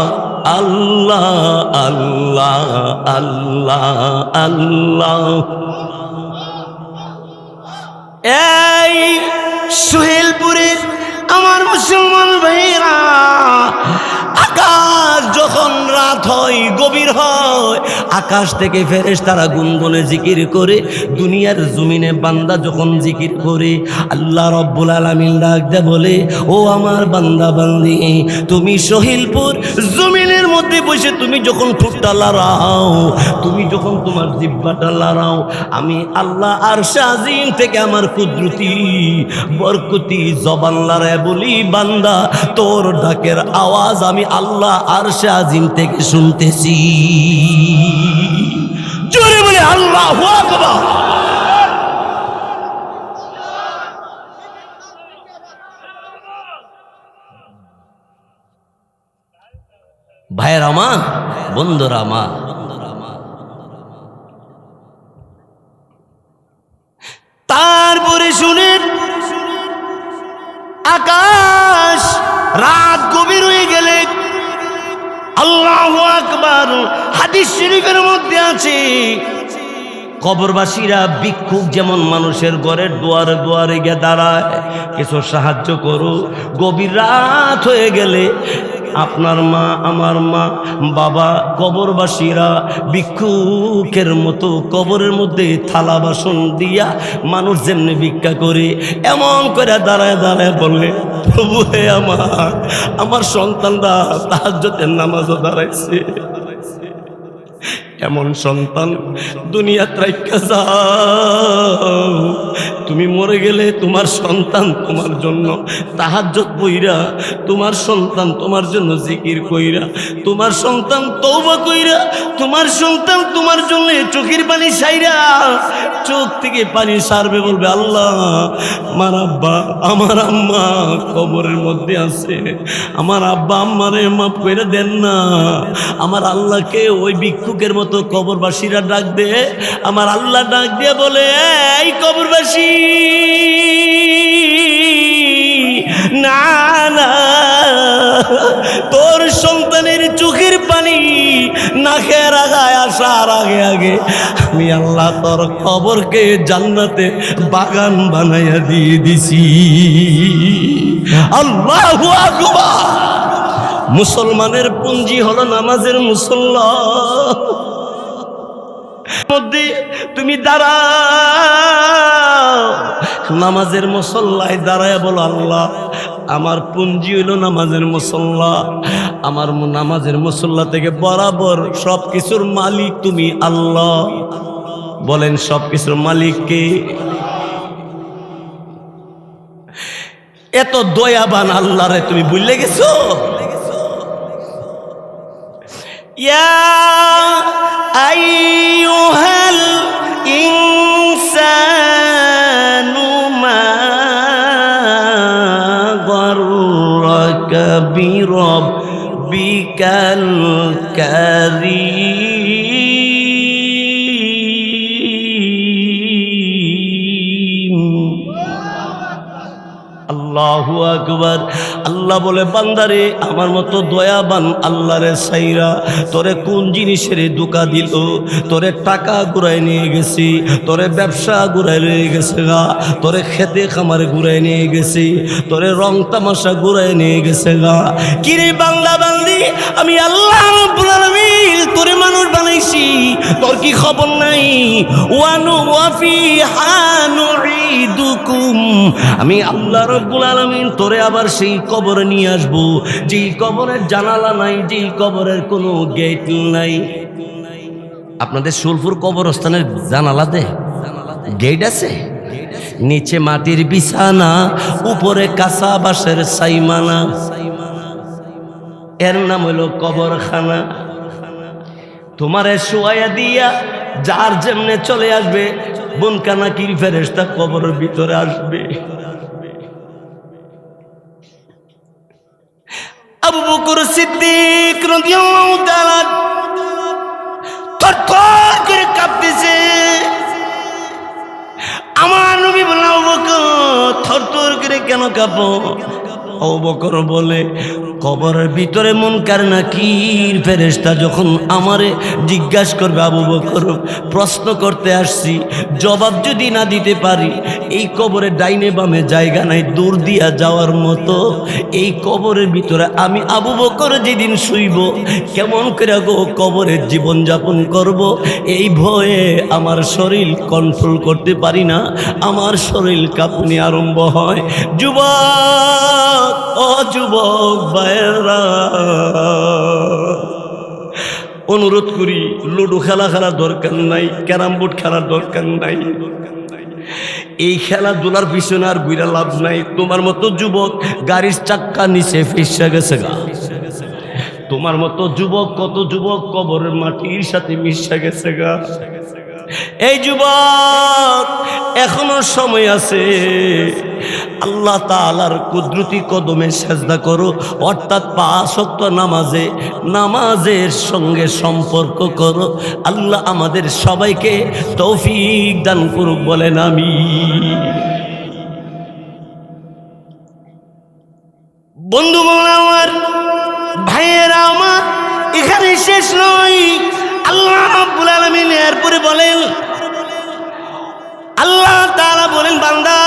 আল্লাহ আল্লাহ আল্লাহ আল্লাহ। এই সোহেলপুরের আমার মুসলমান ভাইরা, আকাশ যখন রাত হয়, গভীর হয়, আকাশ থেকে ফেরেশতারা গুনগুনে জিকির করে। দুনিয়ার জমিনে বান্দা যখন জিকির করে, আল্লাহ রব্বুল আলামিন ডাক দেয়া বলে, ও আমার বান্দা বান্দি, তুমি সহিলপুর জমিনের মধ্যে বসে তুমি যখন ঠোঁটটা লড়াও, তুমি যখন তোমার জিহ্বাটা লড়াও, আমি আল্লাহ আরশে আজিম থেকে আমার কুদরতি বরকতি জবান লড়ায় বলি, বান্দা তোর ডাকের আওয়াজ আমি আল্লাহ আরশে আজিম থেকে শুনতেছি। জোরে বলে আল্লাহু আকবার। ভাইয়ের আমার, বন্ধুরা আমার, তারপরে শুনেন আকাশ রাত গভীর হয়ে গেলে আল্লাহু আকবার। হাদিস শরীফের মধ্যে আছে, কবরবাসীরা ভিক্ষুক যেমন মানুষের ঘরের দুয়ারে দুয়ারে গিয়ে দাঁড়ায়, কিছু সাহায্য করো। গভীর রাত হয়ে গেলে আপনার মা, আমার মা, বাবা, কবরবাসীরা ভিক্ষুকের মতো কবরের মধ্যে থালা বাসন দিয়া মানুষ যেমনি ভিক্ষা করে এমন করে দাঁড়ায় দাঁড়ায় বললে, প্রভু হে আমার সন্তানরা তাহাজ্জুদের নামাজও দাঁড়াইছে, এমন সন্তান দুনিয়া ত্রাইকা যাও, তুমি মরে গেলে তোমার সন্তান তোমার জন্য তাহাজ্জুদ পইরা, তোমার সন্তান তোমার জন্য জিকির কইরা, তোমার সন্তান তওবা কইরা, তোমার সন্তান তোমার জন্য চোখের পানি সাইরা চোখ থেকে পানি সারবে, বলবে আল্লাহ আমার আব্বা আমার আম্মা কবরের মধ্যে আছে, আমার আব্বা আম্মারে মাফ কইরা দেন না। আমার আল্লাহকে ওই ভিক্ষুকের মতো কবরবাসীরা ডাক দে, আমার আল্লাহ ডাক দিয়ে বলে, এই কবরবাসী, না না, তোর সন্তানের চোখের পানি নাকের আগায় আসার আগে আগে আমি আল্লাহ তোর কবরকে জান্নাতে বাগান বানাইয়া দিয়ে দিছি। আল্লাহু আকবার। মুসলমানের পুঞ্জি হলো নামাজের মুসল্লা। মধ্যে তুমি দাঁড়াও, নামাজের মুসল্লায় দাঁড়ায় বলো, আল্লাহ আমার পুঞ্জি হইল নামাজের মুসল্লা, আমার নামাজের মুসল্লা থেকে বরাবর সব কিছুর মালিক তুমি আল্লাহ। বলেন সব কিছুর মালিক কে? এত দয়াবান আল্লাহরে তুমি ভুলে গেছো? ইয়া আইয়ুহাল ইনসানু মা গাররাকা বিরাব্বিকাল কারীম। আল্লাহু আকবার। আল্লাহ বলে, বান্দারে আমার মতো দয়াবান আল্লাহরে সাইরা তোরে কোন জিনিসের ধোঁকা দিল? তোরে টাকা ঘুরাই নিয়ে গেছি, তোরে ব্যবসা ঘুরাই নিয়ে গেছে গা, তোরে খেতে খামারে ঘুরাই নিয়ে গেছি, তোরে রং তামাশা ঘুরাই নিয়ে গেছে গা। কিরে বাংলা বান্দি, আমি আল্লাহ রাব্বুল আলামিন তোরে মানুষ বানাইছি, তোর কি খবর নাই? ওয়ানু ওয়াফি হানুইদুকুম, আমি আল্লাহ রাব্বুল আলামিন তোরে আবার সেই কবরে নিয়ে আসবো, যেই কবরের জানালা নাই, যেই কবরের কোনো গেট নাই। আপনাদের সুলপুর কবরস্থানের জানালা দে গেট আছে? নিচে মাটির বিছানা, উপরে কাঁচা বাঁশের সাইমানা, এর নাম হলো কবরখানা। তোমারে শোয়া দিয়া যার যেমনে চলে আসবে, বনকানা কি ফেরেশতা কবরের ভিতরে আসবে। আবু বকর সিদ্দিক রাদিয়াল্লাহু তাআলা থরথর করে কাঁপতেছে। আমার নবী বললেন, আবু বকর থরথর করে কেন কাঁপো? আবু বকর বলে, কবরের ভিতরে মুনকার নাকির ফেরেশতা যখন আমারে জিজ্ঞাসা করবে, আবু বকর প্রশ্ন করতে আসছি, জবাব যদি না দিতে পারি, এই কবরে ডাইনে বামে জায়গা নাই দূর দিয়া যাওয়ার মতো, এই কবরের ভিতরে আমি আবু বকর যেদিন শুইব, কেমন করে গো কবরের জীবন যাপন করব, এই ভয়ে আমার শরীর কন্ট্রোল করতে পারি না, আমার শরীর কাঁপুনি আরম্ভ হয়। যুবক, ও যুবক ভাইয়েরা, অনুরোধ করি, লুডো খেলার দরকার নাই, ক্যারাম বোর্ড খেলার দরকার নাই, এই খেলাধুলার পিছনে আর ঘুরে লাভ নাই। তোমার মতো যুবক গাড়ির চাক্কা নিচে ফেসে গেছে গা, তোমার মতো যুবক কত যুবক কবরের মাটির সাথে মিশে গেছে গা। এই যুবক, এখনো সময় আছে, আল্লাহ তাআলার কুদরতি কদমে সেজদা করো, অর্থাৎ 5 ওয়াক্ত নামাজের সঙ্গে সম্পর্ক করো। আল্লাহ আমাদের সবাইকে তৌফিক দান করুক, বলেন আমিন। বন্ধুগণ আমার, ভাইয়েরা আমার, এখানে শেষ নয়। আল্লাহ রাব্বুল আলামিন এরপরে বলেন, আল্লাহ তাআলা বলেন, বান্দা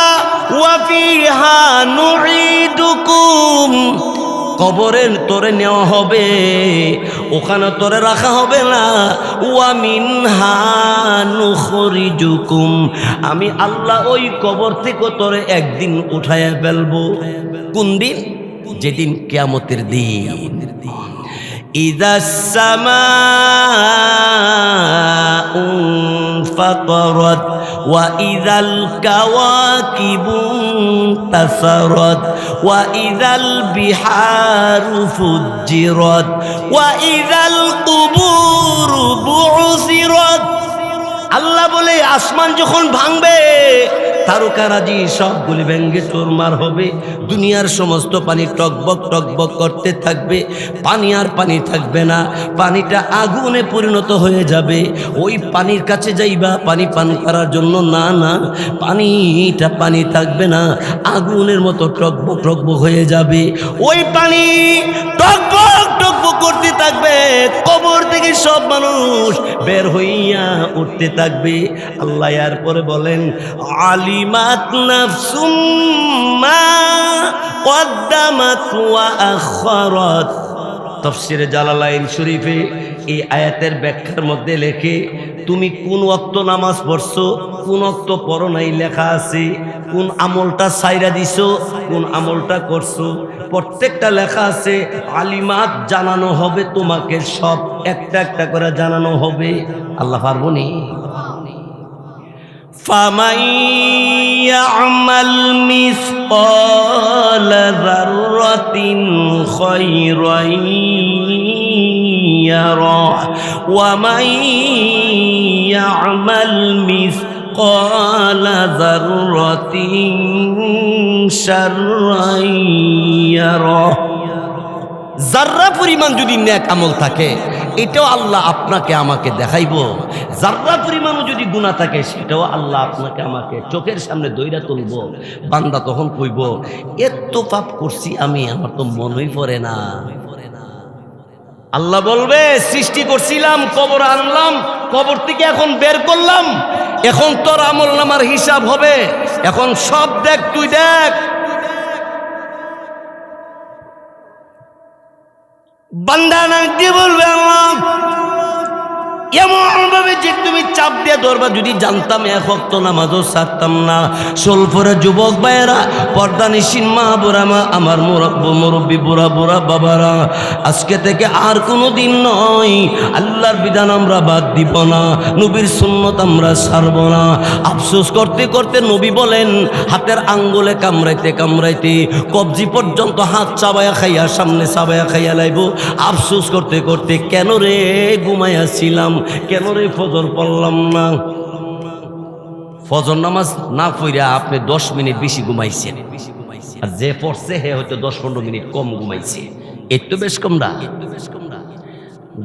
ওয়া ফিহা নুঈদুকুম, কবরে তোরে নেওয়া হবে, ওখানে তোরে রাখা হবে না। ওয়া মিনহা নুখরিজুকুম, আমি আল্লাহ ওই কবর থেকে তোরে একদিন উঠায়া ফেলবো। কোন দিন? যেদিন কিয়ামতের দিন। ইযাস সামাউ ফাতারাত ওয়া ইযাল কাওয়াকিবু তাসারাত ওয়া ইযাল বিহারু ফুজ্জিরাত ওয়া ইযাল কুবুরু বু'সিরাত। আল্লাহ বলে, আসমান যখন ভাঙবে, তারকারাজি সবগুলি ভেঙ্গে চুরমার হবে, দুনিয়ার সমস্ত পানি টকবক টকবক করতে থাকবে, পানি আর পানি থাকবে না, পানিটা আগুনে পরিণত হয়ে যাবে। ওই পানির কাছে যাইবা পানি পান করার জন্য, না না, পানিটা পানি থাকবে না, আগুনের মতো টকবক টকবক হয়ে যাবে। ওই পানি টকবক টকবক করতে থাকবে, কবর থেকে সব মানুষ বের হইয়া উঠতে থাকবে। আল্লাহ এরপরে বলেন, আলিমাত নাফসুম মা কদ্দামাত ওয়া আখারাত। তাফসীরে জালালাইন শরীফে এই আয়াতের ব্যাখ্যার মধ্যে লেখে, তুমি কোন ওয়াক্ত নামাজ পড়ছো, কোন ওয়াক্ত পড়ো নাই লেখা আছে, কোন আমলটা ছাইরা দিছো, কোন আমলটা করছো, প্রত্যেকটা লেখা আছে। আলিমাত জানানো হবে তোমাকে, সব একটা একটা করে জানানো হবে। আল্লাহ পারবো নি? فَمَن يَعْمَلْ مِثْقَالَ ذَرَّةٍ خَيْرًا يَرَهُ وَمَن يَعْمَلْ مِثْقَالَ ذَرَّةٍ شَرًّا يَرَهُ। জাররা পরিমাণ যদি নেক আমল থাকে, এটাও আল্লাহ আপনাকে আমাকে দেখাইব। জাররা পরিমাণও যদি গুনাহ থাকে, সেটাও আল্লাহ আপনাকে আমাকে চোখের সামনে দইরা তুলব। বান্দা তখন কইব, এত পাপ করছি আমি, আমার তো মনেই পড়ে না। আল্লাহ বলবে, সৃষ্টি করছিলাম, কবর আনলাম, কবর থেকে এখন বের করলাম, এখন তোর আমল নামার হিসাব হবে, এখন সব দেখ, তুই দেখ। বান্দা না দিয়ে বলবে, আল্লাহ এমন ভাবে যে তুমি চাপ দিয়ে ধরবা, যদি জানতাম এক ওয়াক্ত নামাজও ছাড়তাম না। সোলপুরে যুবক ভাইয়েরা, পর্দানিসীন মা বুড়া মা, আমার মুরব্বী বুড়া বুড়া বাবারা, আজকে থেকে আর কোনো দিন নয়, আল্লাহর বিধান আমরা বাদ দিব না, নবীর সুন্নত আমরা ছাড়ব না। আফসোস করতে করতে নবী বলেন, হাতের আঙ্গুলে কামড়াইতে কামড়াইতে কবজি পর্যন্ত হাত চাবায়া খাইয়া, সামনে চাবায়া খাইয়া লাইব। আফসোস করতে করতে, কেন রে ঘুমাইয়াছিলাম, কেন রে ফজর পড়লাম না। ফজর নামাজ না পড়া আপনি 10 মিনিট বেশি ঘুমাইছেন, আর যে পড়ছে হে হয়তো 10-15 মিনিট কম ঘুমাইছে। একটু বেশ কম না?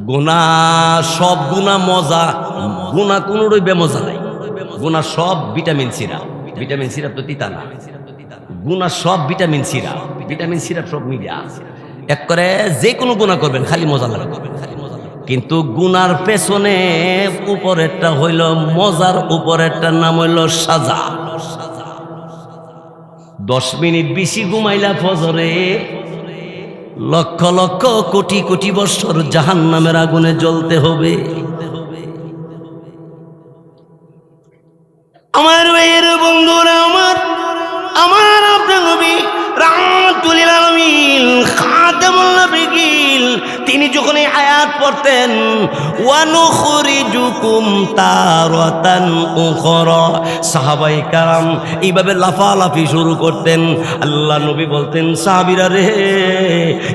গুনাহ, সব গুনাহ মজা, গুনাহ কোনোটাই বেমজা নাই। গুনাহ সব ভিটামিন সিরাপ, ভিটামিন সিরাপ তো তিতা না, গুনাহ সব ভিটামিন সিরাপ, ভিটামিন সিরাপ সব মিলা। এক করে যে কোনো গুনাহ করবেন, খালি মজা লাগবে। কিন্তু গুনার পেছনে উপরেরটা হইল মজার, উপরেরটার নাম হইল সাজা। 10 মিনিট বেশি ঘুমাইলা ফজরে লক্ষ লক্ষ কোটি কোটি বছর জাহান্নামের আগুনে জ্বলতে হবে। আমার ভাইয়ের বন্ধুরা, আমার আপনার নবী রাহমাতুল লিল আলামিন খাতামুন নবিয়্যিন, তিনি যখন এই আয়াত পড়তেন ওয়া নুখরিজুকুম তারাতান উখরা, সাহাবায়ে কেরাম এইভাবে লাফালাফি শুরু করতেন। আল্লাহ নবী বলতেন, সাহাবীরা রে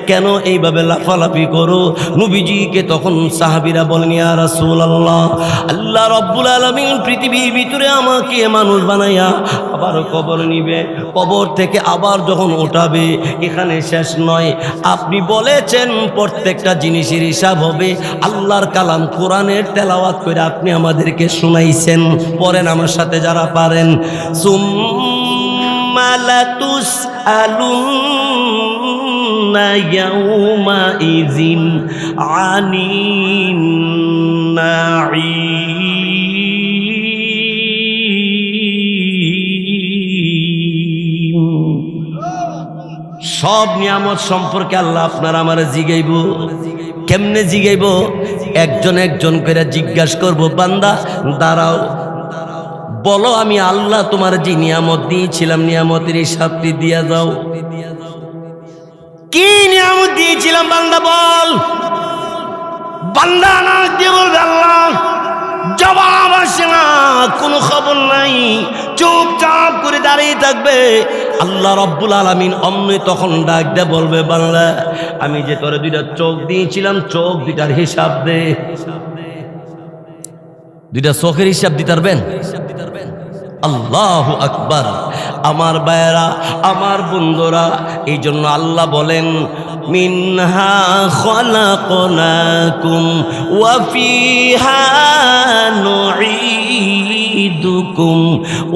কেন এইভাবে লাফালাফি করো? নবীজিকে তখন সাহাবীরা বলেন, ইয়া রাসূলুল্লাহ, আল্লাহ রাব্বুল আলামিন পৃথিবীর ভিতরে আমাকে মানুষ বানাইয়া আবার কবর নিবে, কবর থেকে আবার যখন ওঠাবে, এখানে শেষ নয়। আপনি বলেছেন প্রত্যেকটা জিনিসের হিসাব হবে। আল্লাহর কালাম কোরআনের তেলাওয়াত করে আপনি আমাদেরকে শুনাইছেন। পড়েন আমার সাথে যারা পারেন, সুম্মা লাতুসআলুন্না ইয়াউমাইযিন আনিন নাঈম। সব নিয়ামত সম্পর্কে আল্লাহ আপনার আমার জিগাইব। কেমনে জিগাইব? একজন একজন করে জিজ্ঞাসা করব, বান্দা দাঁড়াও, বলো আমি আল্লাহ তোমার যে নিয়ামত দিয়েছিলাম নিয়ামতের হিসাবটি দিয়া যাও। কি নিয়ামত দিয়েছিলাম বান্দা বল। বান্দা না দিয়ে বলবে আল্লাহ, জবাব আসে না, কোনো খবর নাই, চুপচাপ করে দাঁড়িয়ে থাকবে। আল্লাহ রাব্বুল আলামিন অমনি তখন ডাক দিয়ে বলবে, বান্দা আমি যে তোরে 2টা চোখ দিয়েছিলাম, চোখ 2টার হিসাব দে। 2টা চোখের হিসাব দিতে পারবেন? আল্লাহু আকবার। আমার ভাইয়েরা, আমার বন্ধুরা, এই জন্য আল্লাহ বলেন, মিনহা খলাকনাকুম ওয়া ফিহা নুঈদুকুম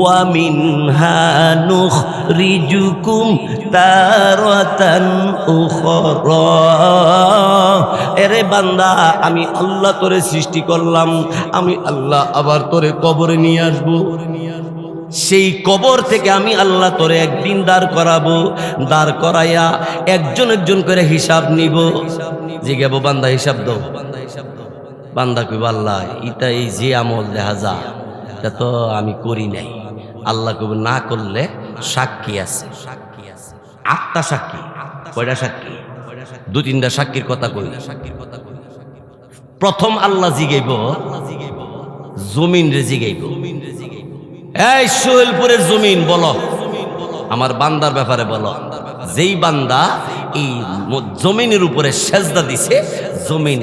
ওয়া মিনহা নুখরিজুকুম তারাতান উখরা। এরে বান্দা, আমি আল্লাহ তোরে সৃষ্টি করলাম, আমি আল্লাহ আবার তোরে কবরে নিয়ে আসবো। সেই কবর থেকে আমি আল্লাহ তোরে একদিন দাঁড় করাবো, দাঁড় করাইয়া একজন একজন করে হিসাব নিব। জিজ্ঞাবো, বান্দা হিসাব দাও। বান্দা কইব, আল্লাহ এটা এই যে আমল দেখা যা, এটা তো আমি করি নাই। আল্লাহ কইব, না করলে সাক্ষী আছে। 8টা সাক্ষী। কয়টা সাক্ষী? 2-3টা সাক্ষীর কথা কই। প্রথম আল্লাহ জিগাইব, জমিন রে জিগাইব, এই সোহেলপুরের জমিন বলো আমার বান্দার ব্যাপারে বলো। যেই বান্দা এই জমিনের উপরে সেজদা দিছে, জমিন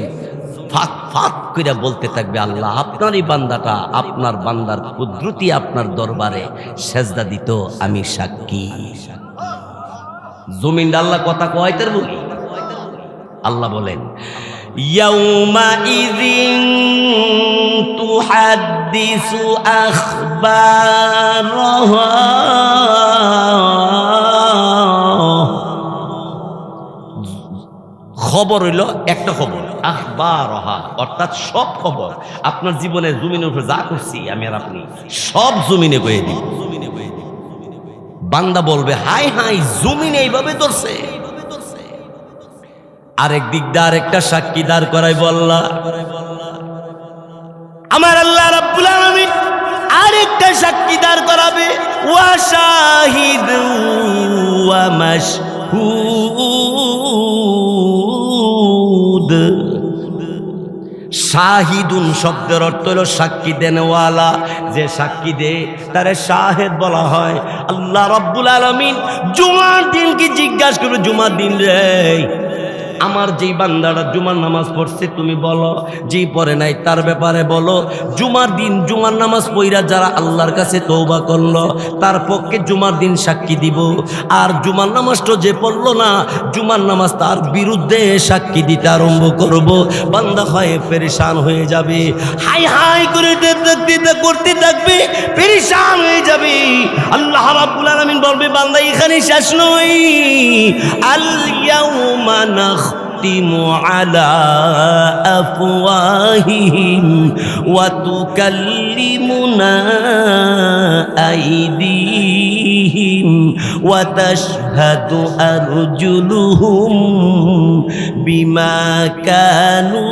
ফাঁক ফাঁক করে বলতে থাকবে, আল্লাহ আপনারই বান্দাটা আপনার বান্দার কুদরতি আপনার দরবারে সেজদা দিত, আমি সাক্ষী। জমিন আল্লাহ কথা কয়তের বলি। আল্লাহ বলেন, ইয়াউমাইযিন তুহাদ্দিসু আখবারাহা, খবর হইল একটা খবর, আখবারাহা অর্থাৎ সব খবর। আপনার জীবনে জমিনের উপরে যা করছি আমি আর আপনি সব জমিনে কয়ে দিই। বান্দা বলবে, হাই হাই জমিন এইভাবে ধরছে। আরেক দিক দিয়ে আরেকটা সাক্ষী দাঁড় করাইব আল্লাহ। আমার আল্লাহ রাব্বুল আলামিন আরেকটা সাক্ষী দাঁড় করাবে, ওয়া শাহিদু ওয়া মাশহুদ। শাহিদুন শব্দের অর্থ হলো সাক্ষী দেনওয়ালা, যে সাক্ষী দে তারে শাহেদ বলা হয়। আল্লাহ রাব্বুল আলামিন জুমার দিন কি জিজ্ঞাসা করবে, জুমার দিন রে আমার যেই বান্দাটা জুমার নামাজ পড়ছে তুমি বলো, যেই পড়ে নাই তার ব্যাপারে বলো। জুমার দিন জুমার নামাজ পইরা যারা আল্লাহর কাছে তওবা করলো তার পক্ষে জুমার দিন সাক্ষী দিব। আর জুমার নামাজটা যে পড়লো না, জুমার নামাজ তার বিরুদ্ধে সাক্ষী দিতে আরম্ভ করব। বান্দা হয় পেরেশান হয়ে যাবে, হাই হাই করে করতে থাকবে, পেরেশান হয়ে যাবে। আল্লাহ রাব্বুল আলামিন বলবে বান্দা এখানে শেষ নয়, আল ইয়াউমা নাখতিমু আলা আফওয়াহিহিম ওয়া তুকাল্লিমুনা আইদিহিম ওয়া তাশহাদু আরজুলুহুম বিমা কানু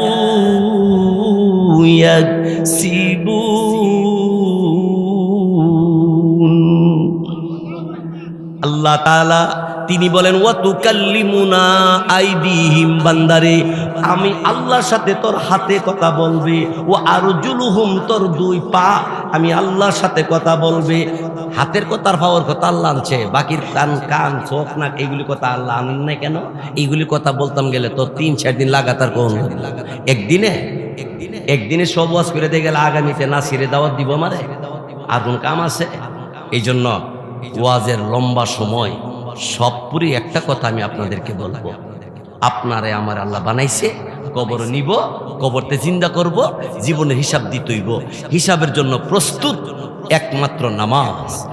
ইয়াকসিবুন। আল্লাহ তাআলা তিনি বলেন ওয়া তুকাল্লিমুনা আইদিহিম, বান্দারে আমি আল্লাহর সাথে তোর হাতে কথা বলবে, ও আরজুলুহুম তোর দুই পা আমি আল্লাহর সাথে কথা বলবে। হাতের কথার পাওয়ার কথা আল্লাহ আনছে, বাকির কান চোখ নাক এইগুলি কথা আল্লাহ আনেন নাই কেন? এইগুলি কথা বলতাম গেলে তো 3-4 দিন লাগাতার কোন একদিনে সব ওয়াজ করে দিয়ে গেলে আগামীতে নাসিরে দাওয়াত দিব আমারে, আর কোন কাম আছে? এই জন্য ওয়াজের লম্বা সময় সব পুরি একটা কথা আমি আপনাদেরকে বলবো, আপনারে আমার আল্লাহ বানাইছে, কবর নিব, কবরতে জিন্দা করব, জীবনের হিসাব দিতেইব। হিসাবের জন্য প্রস্তুত একমাত্র নামাজ।